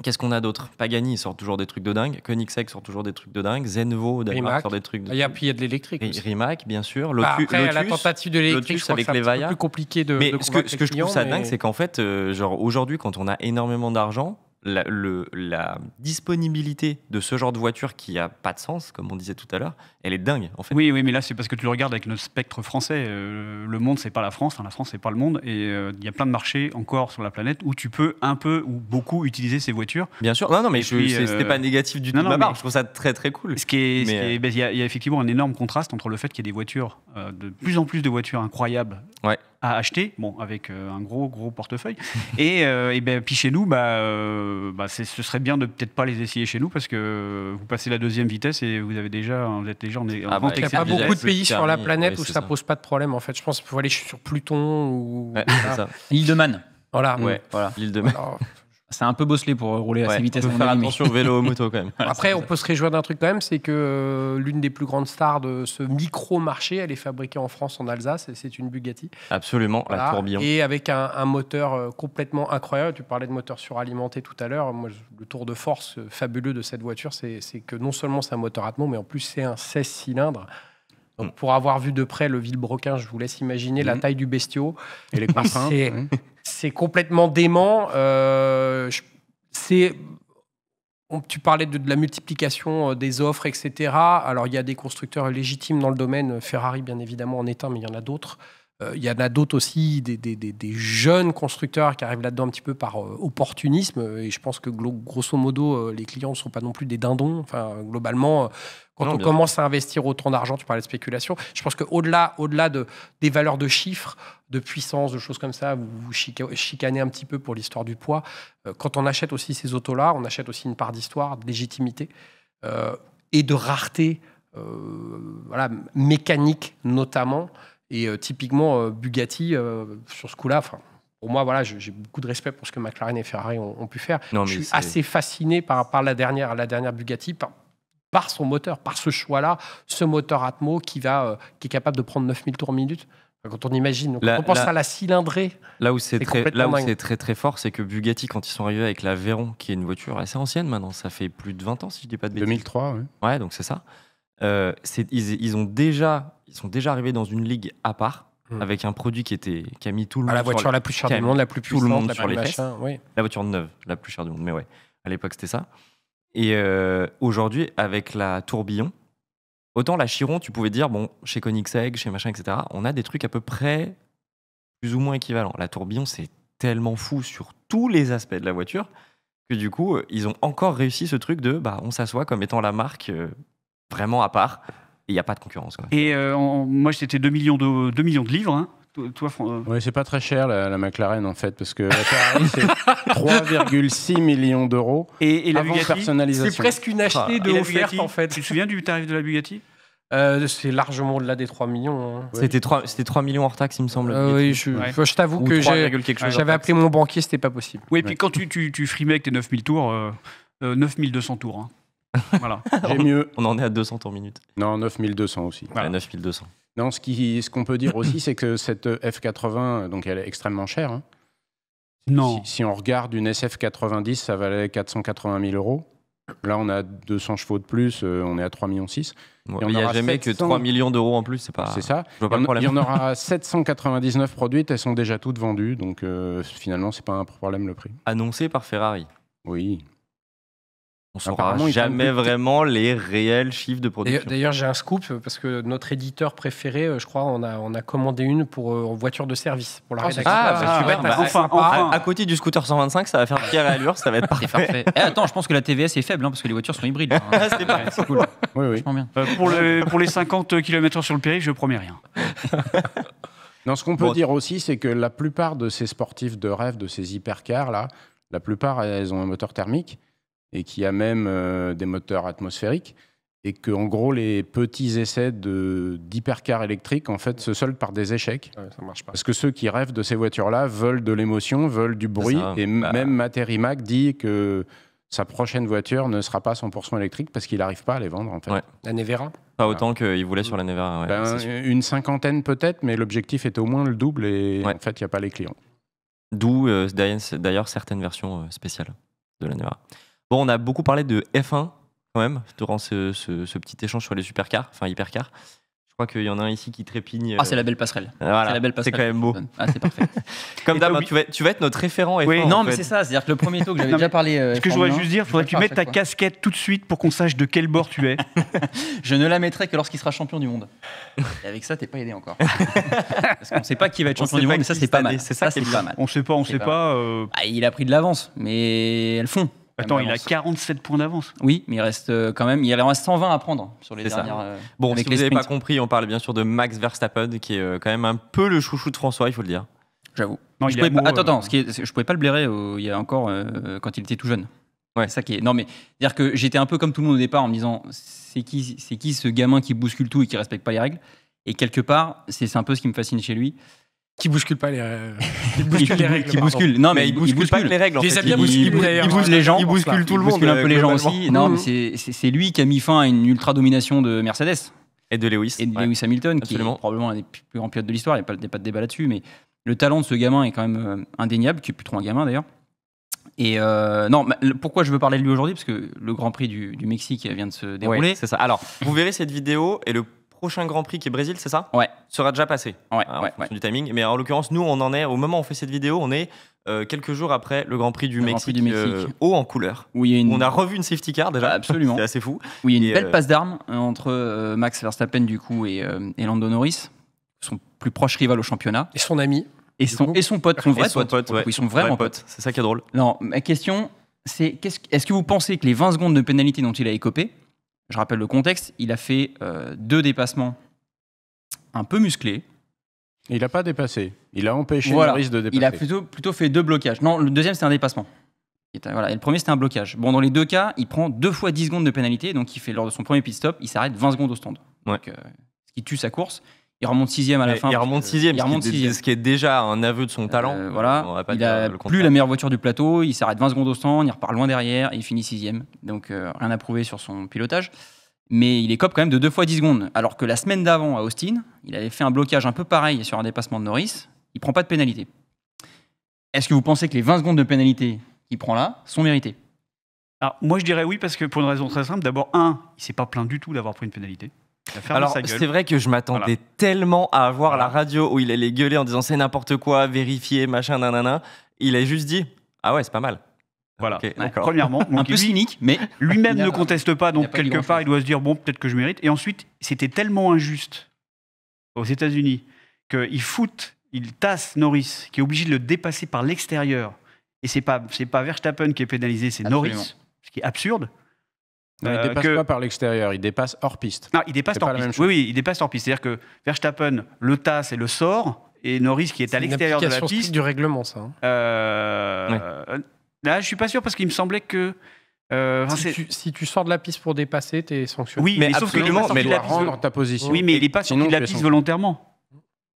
Qu'est-ce qu'on a d'autre? Pagani, ils sortent toujours des trucs de dingue. Koenigsegg sort toujours des trucs de dingue. Zenvo, Danemark Rimac. sort des trucs de Puis il y a de l'électrique. aussi. Rimac, bien sûr. Bah, Lotus, après, la tentative de l'électrique, Lotus je crois que avec c'est un les petit peu Vailla. plus compliqué de Mais de ce convaincre que les je trouve ça clients, dingue, mais- c'est qu'en fait, aujourd'hui, quand on a énormément d'argent, la disponibilité de ce genre de voiture qui a pas de sens, comme on disait tout à l'heure, elle est dingue, en fait. Oui, mais là, c'est parce que tu le regardes avec notre spectre français. Le monde, c'est pas la France. La France, c'est pas le monde. Et il y a plein de marchés encore sur la planète où tu peux un peu ou beaucoup utiliser ces voitures. Bien sûr. Non, mais Et puis, c'était pas négatif du tout non, de ma non, part. mais- Je trouve ça très, très cool. Il Mais, y a effectivement un énorme contraste entre le fait qu'il y ait des voitures, de plus en plus de voitures incroyables Ouais. à acheter, bon, avec un gros portefeuille. et puis chez nous, ce serait bien de peut-être pas les essayer chez nous parce que vous passez la deuxième vitesse et vous êtes déjà en Ah grande Il n'y a c'est pas déjà beaucoup de plus pays sur la permis, planète ouais, où c'est ça ça. pose pas de problème. En fait, je pense qu'il faut aller sur Pluton ou Ouais, voilà. c'est ça. L'île de Man. Voilà. Ouais, Voilà. l'île de Mer. Alors, C'est un peu bosselé pour rouler à Ouais, ces vitesses. faut à mon faire avis, mais- attention au vélo, aux motos quand même. après, on peut se réjouir d'un truc quand même, c'est que l'une des plus grandes stars de ce micro-marché, elle est fabriquée en France, en Alsace, et c'est une Bugatti. Absolument, la Voilà. tourbillon. Et avec un moteur complètement incroyable. Tu parlais de moteur suralimenté tout à l'heure. Moi, le tour de force fabuleux de cette voiture, c'est que non seulement c'est un moteur Atmo, mais en plus c'est un 16 cylindres. Donc, pour avoir vu de près le Villebrequin, je vous laisse imaginer la taille du bestiau. Et les contraintes. C'est- hein. C'est complètement dément. Tu parlais de la multiplication des offres, etc. Alors, il y a des constructeurs légitimes dans le domaine. Ferrari, bien évidemment, en est un, mais il y en a d'autres. Il y en a d'autres aussi, des jeunes constructeurs qui arrivent là-dedans un petit peu par opportunisme. Et je pense que grosso modo, les clients ne sont pas non plus des dindons. Enfin, globalement, quand Non, on bien commence à investir autant d'argent, tu parlais de spéculation, je pense qu'au-delà des valeurs de chiffres, de puissance, de choses comme ça, vous chicanez un petit peu pour l'histoire du poids. Quand on achète aussi ces autos-là, on achète aussi une part d'histoire, de légitimité et de rareté voilà, mécanique notamment. Et typiquement, Bugatti, sur ce coup-là, pour moi, voilà, j'ai beaucoup de respect pour ce que McLaren et Ferrari ont pu faire. Non, je mais suis assez fasciné par la dernière Bugatti, par son moteur, par ce choix-là, ce moteur Atmo qui est capable de prendre 9000 tours minute. Quand on imagine, quand on pense à la cylindrée. Là où c'est complètement dingue. très très fort, c'est que Bugatti, quand ils sont arrivés avec la Veyron, qui est une voiture assez ancienne maintenant, ça fait plus de 20 ans si je dis pas de bêtises. 2003, ouais. Ouais, donc c'est ça. Ils sont déjà arrivés dans une ligue à part, avec un produit qui a mis tout le monde La voiture la plus chère du monde, la plus puissante, tout le monde la sur plus les fesses. machin, oui. La voiture neuve, la plus chère du monde, mais ouais, à l'époque c'était ça. Et aujourd'hui, avec la tourbillon, autant la Chiron, tu pouvais dire, bon, chez Koenigsegg, chez machin, etc., on a des trucs à peu près plus ou moins équivalents. La tourbillon, c'est tellement fou sur tous les aspects de la voiture que du coup, ils ont encore réussi ce truc de, on s'assoit comme étant la marque vraiment à part, et il n'y a pas de concurrence. Quoi. Et moi, c'était 2 millions de livres. Hein. Toi, Oui, c'est pas très cher la McLaren en fait, parce que la Ferrari c'est 3,6 millions d'euros. Et la avant Bugatti, personnalisation. C'est presque une achetée de et la offerte Bugatti, en fait. Tu te souviens du tarif de la Bugatti? C'est largement au-delà des 3 millions. Hein. C'était 3 millions hors taxe, il me semble. Oui, je t'avoue Ou que 3, quelque chose j'avais hors appelé mon banquier, c'était pas possible. Oui, et puis quand tu frimais avec tes 9000 tours, 9200 tours. Hein. Voilà. J'ai mieux. On en est à 200 tours minute. Non, 9200 aussi. Voilà, 9200. Non, ce qu'on peut dire aussi, c'est que cette F80, donc elle est extrêmement chère. Hein. Non. Si on regarde une SF90, ça valait 480 000 euros. Là, on a 200 chevaux de plus, on est à 3,6 millions. Ouais, Et on il n'y a aura jamais 700 que 3 millions d'euros en plus, c'est pas. C'est ça. Je vois pas le problème. Il y en aura 799 produites, elles sont déjà toutes vendues, donc finalement, c'est pas un problème le prix. Annoncé par Ferrari. Oui. On saura Apparemment, ils jamais prennent plus de- vraiment les réels chiffres de production. D'ailleurs, j'ai un scoop parce que notre éditeur préféré, je crois, on a commandé une pour voiture de service pour la rédaction. Ah, tu vas être bah, assez enfin, sympa. enfin. À côté du scooter 125, ça va faire pierre et allure, ça va être C'est parfait. parfait. Attends, je pense que la TVS est faible, parce que les voitures sont hybrides. Hein. C'est pas- Ouais, c'est cool. Oui, oui. Vachement bien. Pour les 50 km sur le périph', je promets rien. Non, ce qu'on peut Bon. dire aussi, c'est que la plupart de ces sportifs de rêve, de ces hypercars, là, la plupart, elles ont un moteur thermique et qu'il y a même des moteurs atmosphériques. Et qu'en gros, les petits essais d'hypercars électriques, en fait, se soldent par des échecs. Ouais, ça marche pas. Parce que ceux qui rêvent de ces voitures-là veulent de l'émotion, veulent du bruit. ça. Et même Materimac dit que sa prochaine voiture ne sera pas 100% électrique parce qu'il n'arrive pas à les vendre, en fait. Ouais. La Nevera. Pas autant qu'il voulait sur la Nevera. Ouais, Ben, c'est sûr. une cinquantaine peut-être, mais l'objectif était au moins le double et Ouais. en fait, il n'y a pas les clients. D'où d'ailleurs certaines versions spéciales de la Nevera. Bon, on a beaucoup parlé de F1 quand même durant ce petit échange sur les supercars, enfin hypercars. Je crois qu'il y en a un ici qui trépigne. Ah, c'est la belle passerelle. Voilà, C'est la belle c'est passerelle. quand même beau. Ah, c'est parfait. Comme Et d'hab, t'as hein, tu vas être notre référent F1. Oui. en Non, mais fait. c'est ça. C'est-à-dire que le premier talk, j'avais Non, déjà mais parlé. Ce que je Formule voudrais 1, juste dire, il faudrait que tu je vais mettes le ta faire à chaque casquette tout de suite pour qu'on sache de quel bord tu es. fois. Je ne la mettrai que lorsqu'il sera champion du monde. Et avec ça, t'es pas aidé encore. Parce qu'on sait pas qui va être On champion sait du pas monde, mais ça, qui c'est pas cette année, mal. c'est ça qui est c'est bien. pas mal. On sait pas, C'est pas. Ah, il a pris de l'avance, mais elles font. Attends, Elles il a avancent. 47 points d'avance. Oui, mais il reste quand même. Il en reste 120 à prendre sur les C'est ça. dernières. Bon, avec si les vous n'avez pas sprints. compris, on parle bien sûr de Max Verstappen, qui est quand même un peu le chouchou de François, il faut le dire. J'avoue. Non, Je il est pouvais pas- amoureux, attends, je pouvais pas le blairer il y a encore quand il était tout jeune. Ouais. C'est ça qui est. Non, mais dire que j'étais un peu comme tout le monde au départ en me disant c'est qui ce gamin qui bouscule tout et qui respecte pas les règles. Et quelque part, c'est un peu ce qui me fascine chez lui. Qui bouscule pas les règles. Qui bouscule les règles. Qui pardon. bouscule. Non, mais mais il bouscule pas que les règles. En Je les fait. ai bien Il- bousculés, d'ailleurs. Il bouscule les gens. Il bouscule tout le Il monde. bouscule un peu les gens globalement. aussi. Non, Mhm. mais c'est lui qui a mis fin à une ultra domination de Mercedes Et de Lewis. et de ouais. Lewis Hamilton, qui Absolument. est probablement un des plus grands pilotes de l'histoire. Il n'y a pas de débat là-dessus, mais le talent de ce gamin est quand même indéniable, qui est plus trop un gamin d'ailleurs. Et non, pourquoi je veux parler de lui aujourd'hui? Parce que le Grand Prix du Mexique vient de se dérouler. Ouais, c'est ça. Alors, vous verrez cette vidéo et le prochain Grand Prix qui est Brésil, c'est ça? Ouais. Sera déjà passé. Ouais, en ouais, fonction du timing. Mais en l'occurrence, nous, on en est, au moment où on fait cette vidéo, on est quelques jours après le Grand Prix du Le Grand Mexique, Prix du Mexique. haut en couleur. Où il y a une, On a revu une safety car déjà. Absolument. C'est assez fou. où il y a Et, une belle passe d'armes entre Max Verstappen du coup et Lando Norris. Ils sont plus proche rival au championnat. Et son ami. Et son pote, son vrai pote. ouais. Ils sont vraiment Ouais, potes. C'est ça qui est drôle. Non, ma question, c'est est-ce que vous pensez que les 20 secondes de pénalité dont il a écopé, je rappelle le contexte, il a fait 2 dépassements un peu musclés. Il n'a pas dépassé. Il a empêché Voilà. Norris de dépasser. Il a plutôt fait 2 blocages. Non, le deuxième, c'était un dépassement. Voilà, et le premier, c'était un blocage. Bon, dans les 2 cas, il prend 2 fois 10 secondes de pénalité. Donc, il fait lors de son premier pit stop, il s'arrête 20 secondes au stand. Ouais. Donc, ce qui tue sa course. Il remonte 6ème à la fin. Il remonte 6ème, Il remonte sixième. ce qui est déjà un aveu de son talent. Voilà. On va pas Il dire a le plus contraire. la meilleure voiture du plateau. Il s'arrête 20 secondes au stand. Il repart loin derrière. Et il finit 6ème. Donc, rien à prouver sur son pilotage. Mais il écope quand même de 2 fois 10 secondes. Alors que la semaine d'avant, à Austin, il avait fait un blocage un peu pareil sur un dépassement de Norris. Il prend pas de pénalité. Est-ce que vous pensez que les 20 secondes de pénalité qu'il prend là sont méritées? Alors, moi, je dirais oui, parce que pour une raison très simple. D'abord, il s'est pas plaint du tout d'avoir pris une pénalité. Il a fermé Alors, sa gueule. c'est vrai que je m'attendais tellement à avoir la radio où il allait gueuler en disant c'est n'importe quoi, vérifier, machin, nanana. Il a juste dit ah ouais, c'est pas mal. Voilà. Ok, d'accord. Premièrement, Un donc peu cynique, mais lui-même Il a- ne conteste pas, il a donc pas dit quelque grand-chose. part, il doit se dire bon, peut-être que je mérite. Et ensuite, c'était tellement injuste aux États-Unis il tasse Norris, qui est obligé de le dépasser par l'extérieur. Et c'est pas Verstappen qui est pénalisé, c'est Absolument. Norris, ce qui est absurde. Non, il dépasse pas par l'extérieur, il dépasse hors piste. Non, il dépasse C'est pas hors la même piste. chose. Oui, il dépasse hors piste. C'est-à-dire que Verstappen le tasse et le sort, et Norris, qui est à C'est une l'extérieur de la application stricte piste. du règlement, ça. Hein. Là, je suis pas sûr parce qu'il me semblait que. Si tu sors de la piste pour dépasser, t'es sanctionné. Oui, Mais mais sauf qu'il est absolument, pas sorti mais de Tu la dois piste. rendre ta position. Oui, mais il n'est pas sorti Sinon, de la tu es piste sanctionné. volontairement.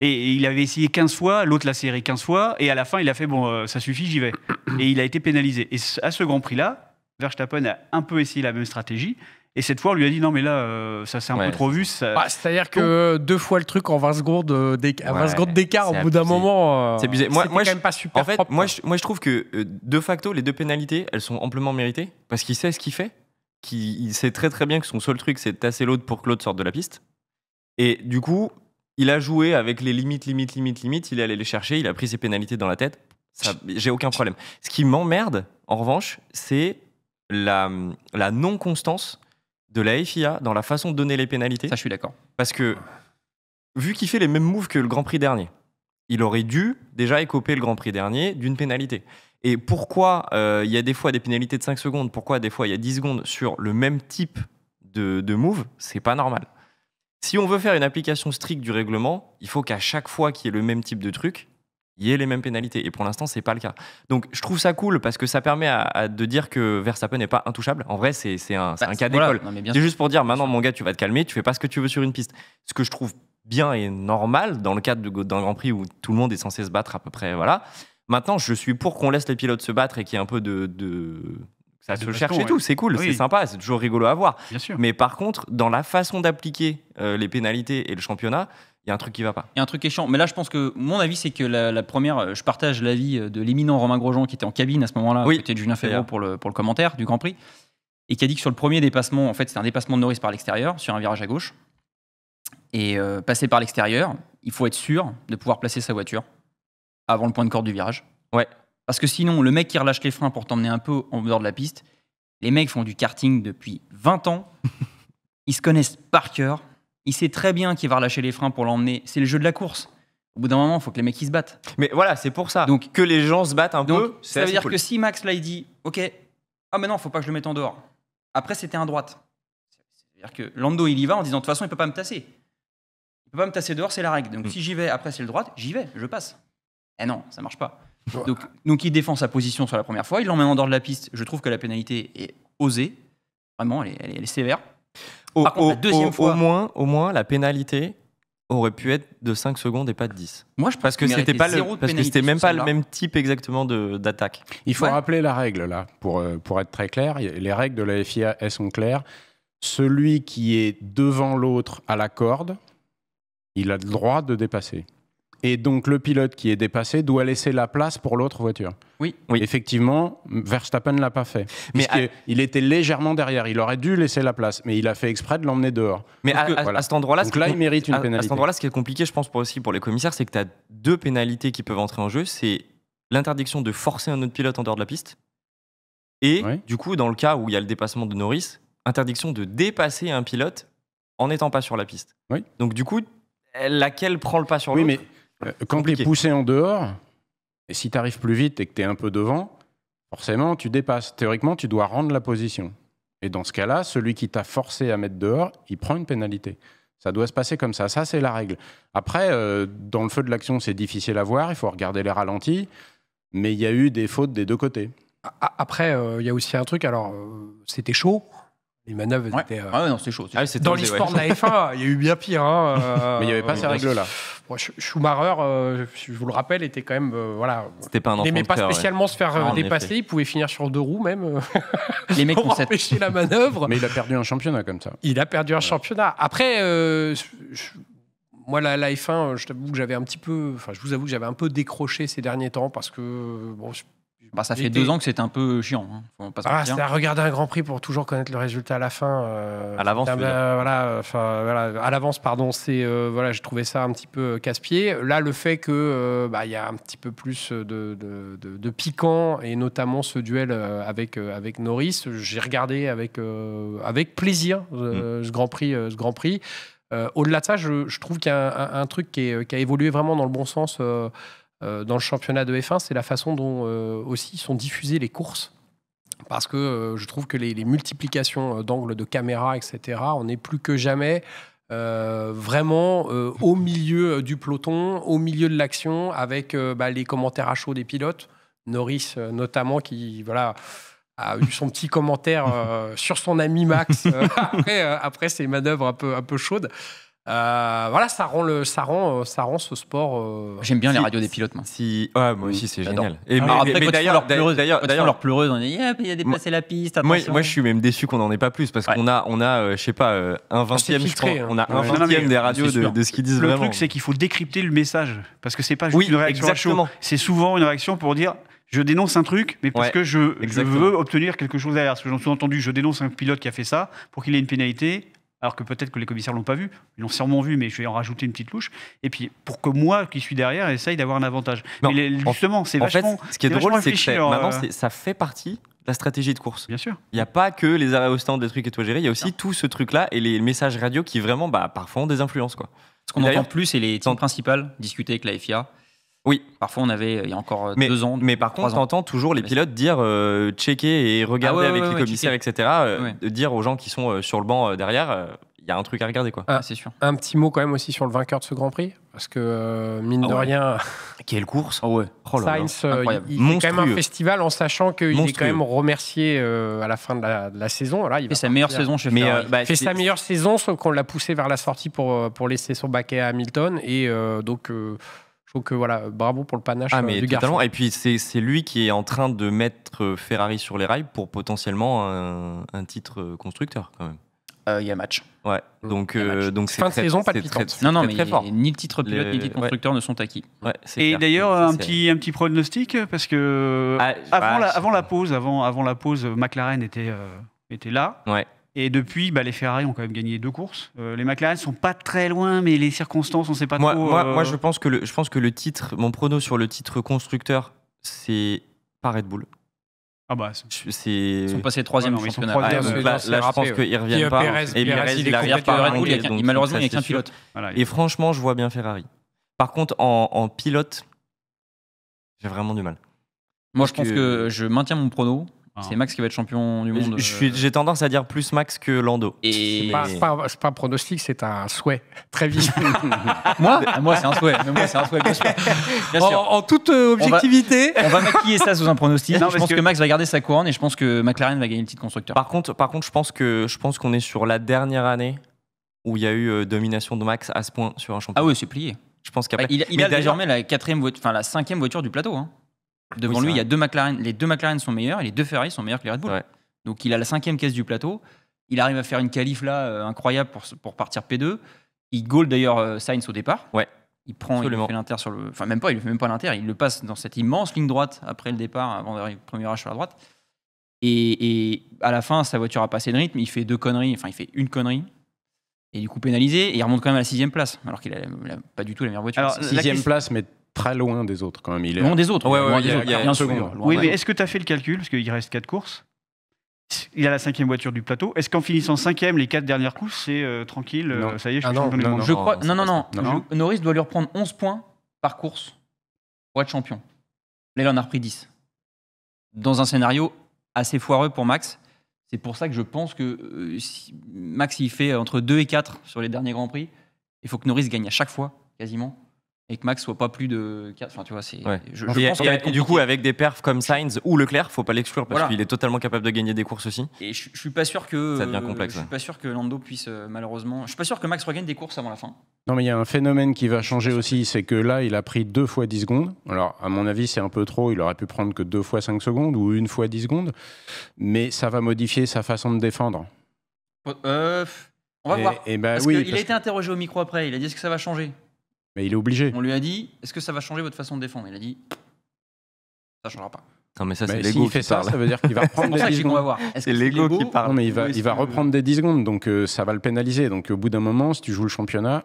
Et il avait essayé 15 fois, l'autre l'a serré 15 fois, et à la fin, il a fait bon, ça suffit, j'y vais. Et il a été pénalisé. Et à ce Grand Prix-là, Verstappen a un peu essayé la même stratégie. Et cette fois, on lui a dit non, mais là, ça s'est un Ouais, peu trop vu. Ça... Bah, c'est-à-dire que 2 fois le truc en 20 secondes d'écart, au c'est bout d'un abusé. moment, C'est abusé. Moi, c'était je- quand même pas super En fait, propre. moi je trouve que de facto, les 2 pénalités, elles sont amplement méritées parce qu'il sait ce qu'il fait. Il sait très très bien que son seul truc, c'est de tasser l'autre pour que l'autre sorte de la piste. Et du coup, il a joué avec les limites. Il est allé les chercher. Il a pris ses pénalités dans la tête. J'ai aucun problème. Ce qui m'emmerde, en revanche, c'est la non-constance de la FIA dans la façon de donner les pénalités. ça, je suis d'accord. Parce que, vu qu'il fait les mêmes moves que le Grand Prix dernier, il aurait dû déjà écoper le Grand Prix dernier d'une pénalité. Et pourquoi il y a des fois des pénalités de 5 secondes, pourquoi des fois il y a 10 secondes sur le même type de move, c'est pas normal. Si on veut faire une application stricte du règlement, il faut qu'à chaque fois qu'il y ait le même type de truc, il y ait les mêmes pénalités. Et pour l'instant, c'est pas le cas. Donc, je trouve ça cool parce que ça permet de dire que Verstappen n'est pas intouchable. En vrai, c'est un cas d'école. Non, mais bien C'est sûr. juste pour dire, maintenant, mon gars, tu vas te calmer, tu fais pas ce que tu veux sur une piste. Ce que je trouve bien et normal dans le cadre d'un Grand Prix où tout le monde est censé se battre à peu près, voilà. Maintenant, je suis pour qu'on laisse les pilotes se battre et qu'il y ait un peu ça De se baston, cherche et ouais. tout, c'est cool, Oui. c'est sympa, c'est toujours rigolo à voir. Bien sûr. Mais par contre, dans la façon d'appliquer les pénalités et le championnat, il y a un truc qui va pas. Il y a un truc qui est chiant. Mais là, je pense que mon avis, c'est que la première, je partage l'avis de l'éminent Romain Grosjean qui était en cabine à ce moment-là, Oui, à côté de Julien d'ailleurs. Febvre pour le commentaire du Grand Prix, et qui a dit que sur le premier dépassement, en fait, c'était un dépassement de Norris par l'extérieur, sur un virage à gauche. Et passer par l'extérieur, il faut être sûr de pouvoir placer sa voiture avant le point de corde du virage. Ouais. Parce que sinon, le mec qui relâche les freins pour t'emmener un peu en dehors de la piste, les mecs font du karting depuis 20 ans. Ils se connaissent par cœur. Il sait très bien qu'il va relâcher les freins pour l'emmener. C'est le jeu de la course. Au bout d'un moment, il faut que les mecs ils se battent. Mais voilà, c'est pour ça. Donc- que les gens se battent un Donc, peu, c'est ça veut assez dire cool. que si Max, là, il dit OK, ah, mais non, faut pas que je le mette en dehors. Après, c'était un droite. C'est-à-dire que Lando, il y va en disant de toute façon, il peut pas me tasser. Il peut pas me tasser dehors, c'est la règle. Donc, si j'y vais, après, c'est le droite, j'y vais, je passe. Eh non, ça marche pas. Donc, il défend sa position sur la première fois, il l'emmène en dehors de la piste. Je trouve que la pénalité est osée. Vraiment, elle est sévère. Par contre, la deuxième fois- au moins, la pénalité aurait pu être de 5 secondes et pas de 10. Moi, je pense Parce que qu'il c'était méritait pas zéro de parce que pénalité c'était même sur pas le celle-là. même type exactement d'attaque. Il faut Ouais. rappeler la règle, là, pour être très clair. Les règles de la FIA, elles sont claires. Celui qui est devant l'autre à la corde, il a le droit de dépasser. Et donc, le pilote qui est dépassé doit laisser la place pour l'autre voiture. Oui. Effectivement, Verstappen ne l'a pas fait. Mais Il était légèrement derrière. Il aurait dû laisser la place, mais il a fait exprès de l'emmener dehors. Mais Sauf que, à voilà. cet endroit-là, Donc là, il mérite une à pénalité. cet endroit-là, ce qui est compliqué, je pense, aussi pour les commissaires, c'est que tu as 2 pénalités qui peuvent entrer en jeu. C'est l'interdiction de forcer un autre pilote en dehors de la piste. Et Ouais. du coup, dans le cas où il y a le dépassement de Norris, interdiction de dépasser un pilote en n'étant pas sur la piste. Oui. Donc du coup, laquelle prend le pas sur Oui, l'autre. mais quand tu es compliqué. poussé en dehors, et si tu arrives plus vite et que tu es un peu devant, forcément, tu dépasses. Théoriquement, tu dois rendre la position. Et dans ce cas-là, celui qui t'a forcé à mettre dehors, il prend une pénalité. Ça doit se passer comme ça. Ça, c'est la règle. Après, dans le feu de l'action, c'est difficile à voir. Il faut regarder les ralentis. Mais il y a eu des fautes des deux côtés. Après, il y a aussi un truc. Alors, c'était chaud. Les manœuvres Ouais. étaient. Ah ouais, non, c'était chaud. Ah oui, c'est Dans osé, l'histoire ouais. de la F1, il y a eu bien pire. Hein, Mais il n'y avait pas ces règles-là. Bon, Schumacher, je vous le rappelle, était quand même. Voilà, C'était pas un il enfant n'aimait de pas cœur, ouais. spécialement se faire Ah, en dépasser. effet. Il pouvait finir sur 2 roues même Les mecs pour ont cette. empêcher la manœuvre. Mais il a perdu un championnat comme ça. Il a perdu un championnat. Après, moi, la F1, je t'avoue que j'avais un petit peu. Enfin, je vous avoue que j'avais un peu décroché ces derniers temps parce que. Bon, Bah, ça fait j'étais- 2 ans que c'était un peu chiant. Hein. Faut pas se Ah, mentir. c'était à regarder un Grand Prix pour toujours connaître le résultat à la fin. À l'avance, c'était tu veux dire. voilà, à l'avance, pardon. C'est voilà, j'ai trouvé ça un petit peu casse-pied. Là, le fait que il y a un petit peu plus de piquant et notamment ce duel avec Norris, j'ai regardé avec plaisir ce Grand Prix. Au-delà de ça, je trouve qu'il y a un truc qui a évolué vraiment dans le bon sens. Dans le championnat de F1, c'est la façon dont aussi sont diffusées les courses. Parce que je trouve que les multiplications d'angles de caméra, etc., on est plus que jamais vraiment au milieu du peloton, au milieu de l'action, avec les commentaires à chaud des pilotes. Norris, notamment, qui a eu son petit commentaire sur son ami Max après ces manœuvres un peu chaudes. Voilà, ça rend ce sport. J'aime bien les Si- radios des pilotes, moi. Ouais, moi aussi, c'est J'adore. génial. Et Alors après, quand ils font d'ailleurs, leur pleureuse, d'ailleurs, leur pleureuse, on dit il a dépassé la piste. moi, Attention. je suis même déçu qu'on n'en ait pas plus parce Ouais. qu'on a je sais pas, un 20e, je filtré, crois. hein. On a un Ouais. 20e Non, mais des radios c'est sûr. de ce qu'ils disent Le vraiment. truc, c'est qu'il faut décrypter le message. Parce que c'est pas juste Oui, une réaction à chaud. exactement. C'est souvent une réaction pour dire je dénonce un truc, mais parce Ouais, que je exactement. veux obtenir quelque chose derrière. Parce que j'en ai entendu, je dénonce un pilote qui a fait ça pour qu'il ait une pénalité. Alors que peut-être que les commissaires l'ont pas vu, ils l'ont sûrement vu, mais je vais en rajouter une petite louche. Et puis pour que moi, qui suis derrière, essaye d'avoir un avantage. Non, mais justement, c'est En fait, vachement. ce qui est c'est drôle, vachement c'est que réfléchi, leur, maintenant, ça fait partie de la stratégie de course. Bien sûr. Il n'y a pas que les arrêts au stand, des trucs et tout à gérer, il y a aussi tout ce truc-là et les messages radio qui vraiment, parfois ont des influences, quoi. Ce qu'on D'ailleurs- entend plus, c'est les teams principales discuter avec la FIA. Oui. Parfois, on avait, il y a encore Mais, 2 ans. mais par 3 contre, ans. t'entends toujours les pilotes dire checker et regarder Ah ouais, avec ouais, les ouais, commissaires, etc. Ouais. De dire aux gens qui sont sur le banc derrière, il y a un truc à regarder, quoi. Ah, c'est sûr. Un petit mot quand même aussi sur le vainqueur de ce Grand Prix, parce que mine de ouais. rien, Quelle course Oh ouais. Oh là là. Sainz, incroyable. il fait quand même Monstrueux. un festival en sachant qu'il est Monstrueux. quand même remercié à la fin de la saison. Là, il Il va fait sa meilleure partir. saison chez Mais Ferrari. Il fait sa meilleure saison, sauf qu'on l'a poussé vers la sortie pour laisser son baquet à Hamilton. Et donc, je trouve que voilà, bravo pour le panache Ah, mais du totalement. garçon. Et puis, c'est lui qui est en train de mettre Ferrari sur les rails pour potentiellement un titre constructeur, quand même. Il y a match. Ouais. Donc, Il y a match. donc c'est Fin de très- saison, pas de c'est très- piquante. c'est Non, très, mais très fort. ni le titre pilote ni le titre ouais. constructeur ne sont acquis. Ouais, c'est Et clair. d'ailleurs, Ça, un c'est- petit pronostic, parce que Ah, avant la pause, McLaren était là. Ouais. Et depuis, les Ferrari ont quand même gagné 2 courses. Les McLaren sont pas très loin, mais les circonstances, on sait pas trop. Moi, je pense que le titre, mon prono sur le titre constructeur, c'est pas Red Bull. Ah bah, C'est. Ils sont passés 3e Ouais, non, au ils sont championnat. troisième. donc c'est- là, c'est je râpé, pense ouais. qu'ils reviennent Puis, pas. Pérez, Et Pérez, il est il arrive complètement pas à Red Bull, monter, donc malheureusement, ça, il n'y a qu'un c'est sûr. pilote. voilà. Et franchement, je vois bien Ferrari. Par contre, en pilote, j'ai vraiment du mal. Moi, je Parce pense que- que je maintiens mon prono. Ah. C'est Max qui va être champion du monde. J'ai tendance à dire plus Max que Lando. Et C'est pas un pronostic, c'est un souhait. Très vite. moi, c'est un souhait. Mais moi, c'est un souhait, bien sûr. Bien sûr. En toute objectivité. On va maquiller ça sous un pronostic. Non, Je parce pense que que- Max va garder sa couronne et je pense que McLaren va gagner le titre constructeur. Par contre, je pense qu'on est sur la dernière année où il y a eu domination de Max à ce point sur un Ah championnat. oui, c'est plié. Je pense qu'après. Il Mais a d'ailleurs- désormais la 5e voiture du plateau. Hein. Devant Oui, lui, c'est il y a 2 McLaren. Les 2 McLaren sont meilleurs et les 2 Ferrari sont meilleurs que les Red Bull. Ouais. Donc il a la 5e caisse du plateau. Il arrive à faire une qualif là incroyable pour partir P2. Il goal d'ailleurs Sainz au départ. Ouais. Il prend, il Absolument. fait l'inter sur le. Enfin, même pas, il ne fait même pas l'inter. Il le passe dans cette immense ligne droite après le départ, avant d'arriver le premier virage sur la droite. Et à la fin, sa voiture a passé de rythme. Il fait 2 conneries. Enfin, il fait une connerie. Et du coup pénalisé. Et il remonte quand même à la 6e place. Alors qu'il a pas du tout la meilleure voiture. Alors, C'est- la 6e question- place, mais très loin des autres quand même. Il est loin des autres. Ouais, ouais, loin il y des a- autres, il y a bien une sûr, seconde. loin Oui, des mais autres. est-ce que tu as fait le calcul? Parce qu'il reste 4 courses. Il a la 5e voiture du plateau. Est-ce qu'en finissant 5e, les 4 dernières courses, c'est tranquille, Non. ça y est, je Ah suis non, champion du non, monde. non. Je crois. ça Non. pas. Non. Norris doit lui reprendre 11 points par course pour être champion. Là, il en a repris 10. Dans un scénario assez foireux pour Max. C'est pour ça que je pense que si Max, il fait entre 2 et 4 sur les derniers Grands Prix. Il faut que Norris gagne à chaque fois, quasiment. Et que Max soit pas plus de 4. Enfin, tu vois, c'est. Ouais. Je Et, pense que ça va être et du coup, compliqué. avec des perfs comme Sainz ou Leclerc, faut pas l'exclure parce Voilà. qu'il est totalement capable de gagner des courses aussi. Et je suis pas sûr que. Ça devient complexe, Je suis ouais. pas sûr que Lando puisse, malheureusement. Je suis pas sûr que Max regagne des courses avant la fin. Non, mais il y a un phénomène qui va changer aussi, c'est que là, il a pris 2 fois 10 secondes. Alors, à mon avis, c'est un peu trop. Il aurait pu prendre que 2 fois 5 secondes ou 1 fois 10 secondes. Mais ça va modifier sa façon de défendre. On va voir. Et bah, Parce oui, qu'il a été interrogé au micro après. Il a dit est-ce que ça va changer. mais il est obligé. On lui a dit est-ce que ça va changer votre façon de défendre. Il a dit ça changera pas. Non, mais ça, c'est Mais l'ego s'il qui fait ça, parle. ça veut dire qu'il va C'est reprendre pour des ça 10 qu'on va secondes. voir. Est-ce C'est que l'ego qui parle. Non, mais ou est-ce il va que- reprendre des 10 secondes, donc ça va le pénaliser. Donc au bout d'un moment, si tu joues le championnat,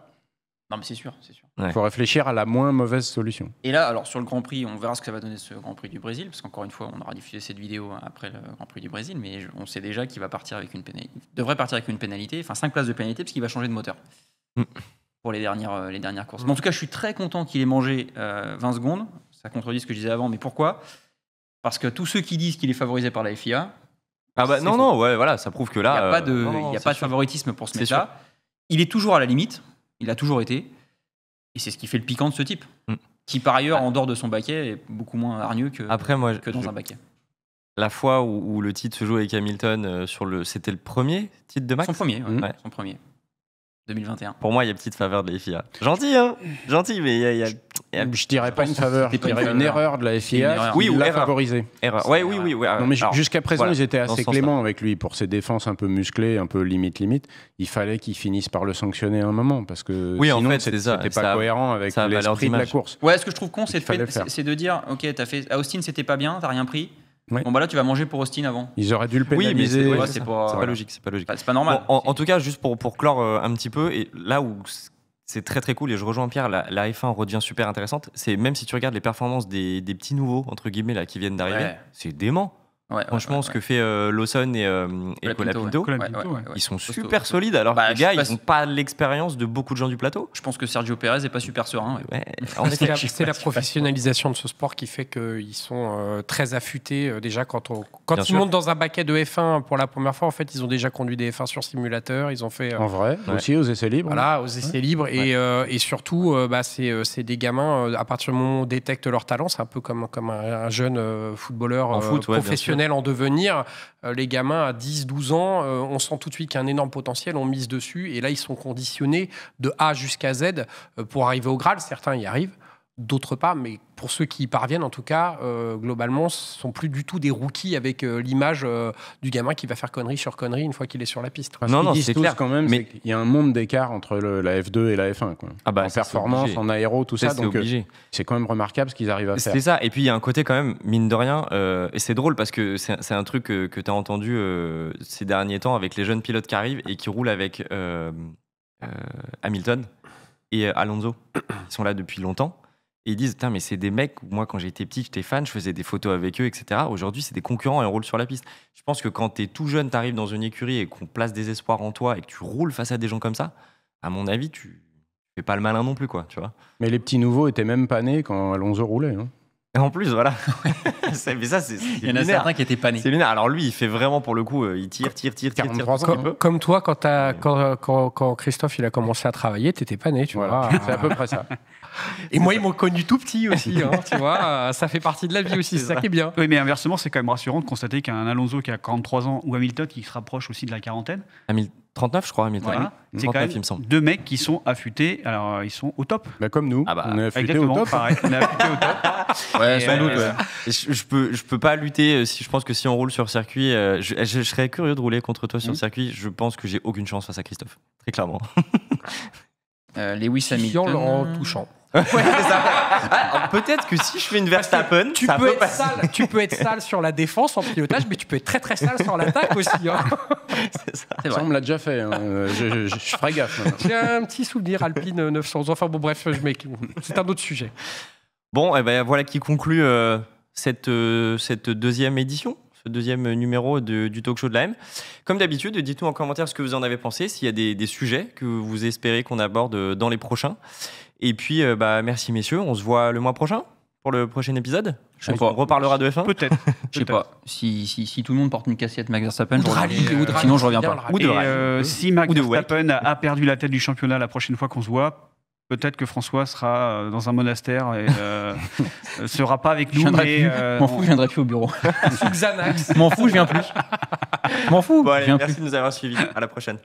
Non, mais c'est sûr, c'est sûr. il Ouais. faut réfléchir à la moins mauvaise solution. Et là, alors sur le Grand Prix, on verra ce que ça va donner ce Grand Prix du Brésil, parce qu'encore une fois, on aura diffusé cette vidéo après le Grand Prix du Brésil, mais on sait déjà qu'il va partir avec une pénalité. Devrait partir avec une pénalité, enfin 5 places de pénalité, parce qu'il va changer de moteur Mm. pour les dernières courses. Mais en tout cas, je suis très content qu'il ait mangé 20 secondes. Ça contredit ce que je disais avant, mais pourquoi? Parce que tous ceux qui disent qu'il est favorisé par la FIA, Ah bah c'est non, faux. non, ouais, voilà, ça prouve que il n'y là. a pas de, non, non, il y a c'est pas de sûr. favoritisme pour ce C'est mec-là. Il est toujours à la limite, il a toujours été, et c'est ce qui fait le piquant de ce type, Mm. qui par ailleurs, en dehors de son baquet, est beaucoup moins hargneux que, Après, moi, que dans un baquet. la fois où le titre se joue avec Hamilton, c'était le premier titre de Max. Son premier, ouais, Ouais. son premier. 2021. Pour moi, il y a petite faveur de la FIA. Gentil, hein. Gentil, mais il y a Je dirais pas une faveur, je C'était pas dirais une une faveur. erreur de la Une FIA erreur. Oui, qui ou l'a erreur. favorisé. erreur. Ouais, oui, oui, oui. Non, mais Alors, jusqu'à présent, voilà, ils étaient dans assez ce sens-là. cléments avec lui pour ses défenses un peu musclées, un peu limite. Il fallait qu'il finisse par le sanctionner un moment parce que Oui, en sinon, fait, c'est ça. c'était pas Ça a- cohérent avec ça a valeur l'esprit de la d'image. course. Ouais, ce que je trouve con, c'est Il fallait le faire. de dire, ok, t'as fait à Austin, c'était pas bien, t'as rien pris. Ouais. Bon bah là, tu vas manger pour Austin avant. Ils auraient dû le Oui, mais pénaliser. c'est Ouais, ouais, c'est c'est pas- pas voilà. logique, c'est pas logique. C'est pas normal. Bon, en tout cas, juste pour clore un petit peu, et là où c'est très très cool, et je rejoins Pierre, la F1 redevient super intéressante, c'est même si tu regardes les performances des petits nouveaux, entre guillemets, là, qui viennent d'arriver, Ouais. c'est dément. Ouais, Franchement, ouais, ce que fait Lawson et Colapinto, Colapinto, ouais. ils sont Parce super que- solides, alors Bah, que les gars, je sais ils pas n'ont pas l'expérience de beaucoup de gens du plateau. Je pense que Sergio Perez est pas super serein. Ouais. Ouais, en C'est effet. la, Je sais c'est pas la si professionnalisation de ce sport qui fait qu'ils sont très affûtés. Déjà, quand Bien ils sûr. montent dans un baquet de F1 pour la première fois, en fait, ils ont déjà conduit des F1 sur simulateur. Ils ont fait En vrai, Ouais. aussi aux essais libres. voilà, aux essais libres. Et surtout, c'est des gamins, à partir du moment où on détecte leur talent, c'est un peu comme un jeune footballeur En foot, ouais, bien professionnel en devenir. Les gamins à 10, 12 ans, on sent tout de suite qu'il y a un énorme potentiel, on mise dessus. Et là, ils sont conditionnés de A jusqu'à Z pour arriver au Graal. Certains y arrivent, d'autres pas. Mais pour ceux qui y parviennent, en tout cas, globalement, ce sont plus du tout des rookies avec l'image du gamin qui va faire connerie sur connerie une fois qu'il est sur la piste. Parce Non, qu'ils non, disent c'est tous clair. quand même, Mais- c'est qu'il y a un monde d'écart entre la F2 et la F1. Quoi. Ah bah, En ça, c'est performance, obligé. en aéro, tout ça. C'est Donc obligé. c'est quand même remarquable ce qu'ils arrivent à faire. C'est ça. Et puis il y a un côté quand même, mine de rien, et c'est drôle parce que c'est un truc que tu as entendu ces derniers temps avec les jeunes pilotes qui arrivent et qui roulent avec Hamilton et Alonso. Ils sont là depuis longtemps. Et ils disent, putain, mais c'est des mecs, moi quand j'étais petit, j'étais fan, je faisais des photos avec eux, etc. Aujourd'hui, c'est des concurrents et on roule sur la piste. Je pense que quand tu es tout jeune, tu arrives dans une écurie et qu'on place des espoirs en toi et que tu roules face à des gens comme ça, à mon avis, tu fais pas le malin non plus, quoi, tu vois. Mais les petits nouveaux étaient même pas nés quand Alonso roulait. Hein. Et en plus, voilà. Mais ça, c'est Il y en a lunaire. certains qui étaient pas nés. C'est lunaire. Alors lui, il fait vraiment pour le coup, il tire. 43 ans. Comme toi, quand Christophe il a commencé à travailler, t'étais pas né, tu Voilà. vois. C'est à peu près ça. Et moi, ils m'ont connu tout petit aussi, hein, tu vois. Ça fait partie de la vie aussi, c'est ça qui est bien. Oui, mais inversement, c'est quand même rassurant de constater qu'un Alonso qui a 43 ans ou Hamilton qui se rapproche aussi de la quarantaine, 39, je crois, Hamilton. voilà, c'est 39, quand même il me semble. deux mecs qui sont affûtés. Alors, ils sont au top. Bah, comme nous, Ah bah, on est affûtés au Exactement, top. pareil. On est affûtés au top. Ouais, Et, sans doute. euh, Et je peux pas lutter. Si je pense que si on roule sur circuit, je serais curieux de rouler contre toi sur circuit. Je pense que j'ai aucune chance face à Christophe, très clairement. Lewis Fiant Hamilton. en touchant. Ouais, c'est ça. Ah, peut-être que si je fais une Verstappen, Tu ça peux, peut être passer. sale, tu peux être sale sur la défense en pilotage, mais tu peux être très très sale sur l'attaque aussi. Hein. C'est ça. C'est Ça, vrai. on me l'a déjà fait. Hein. Je ferai gaffe. Hein. J'ai un petit souvenir Alpine 911. Enfin bon, bref, c'est un autre sujet. Bon, et ben voilà qui conclut cette deuxième édition ce deuxième numéro du talk show de la M. Comme d'habitude, dites-nous en commentaire ce que vous en avez pensé, s'il y a des sujets que vous espérez qu'on aborde dans les prochains. Et puis, merci messieurs, on se voit le mois prochain pour le prochain épisode. Je sais pas. On reparlera de F1. Peut-être. Je sais pas. Si tout le monde porte une casquette Max Verstappen, Ou de rallye, sinon je reviens bien pas. le rallye. Ou de Et rallye. si Max Ou de Verstappen a perdu la tête du championnat la prochaine fois qu'on se voit, peut-être que François sera dans un monastère et sera pas avec Je nous. viendrai Mais plus. M'en fous, je viendrai plus au bureau. Sous Xanax. M'en fous, je viens plus. M'en fous. Bon, je allez, viens merci plus. de nous avoir suivis. À la prochaine.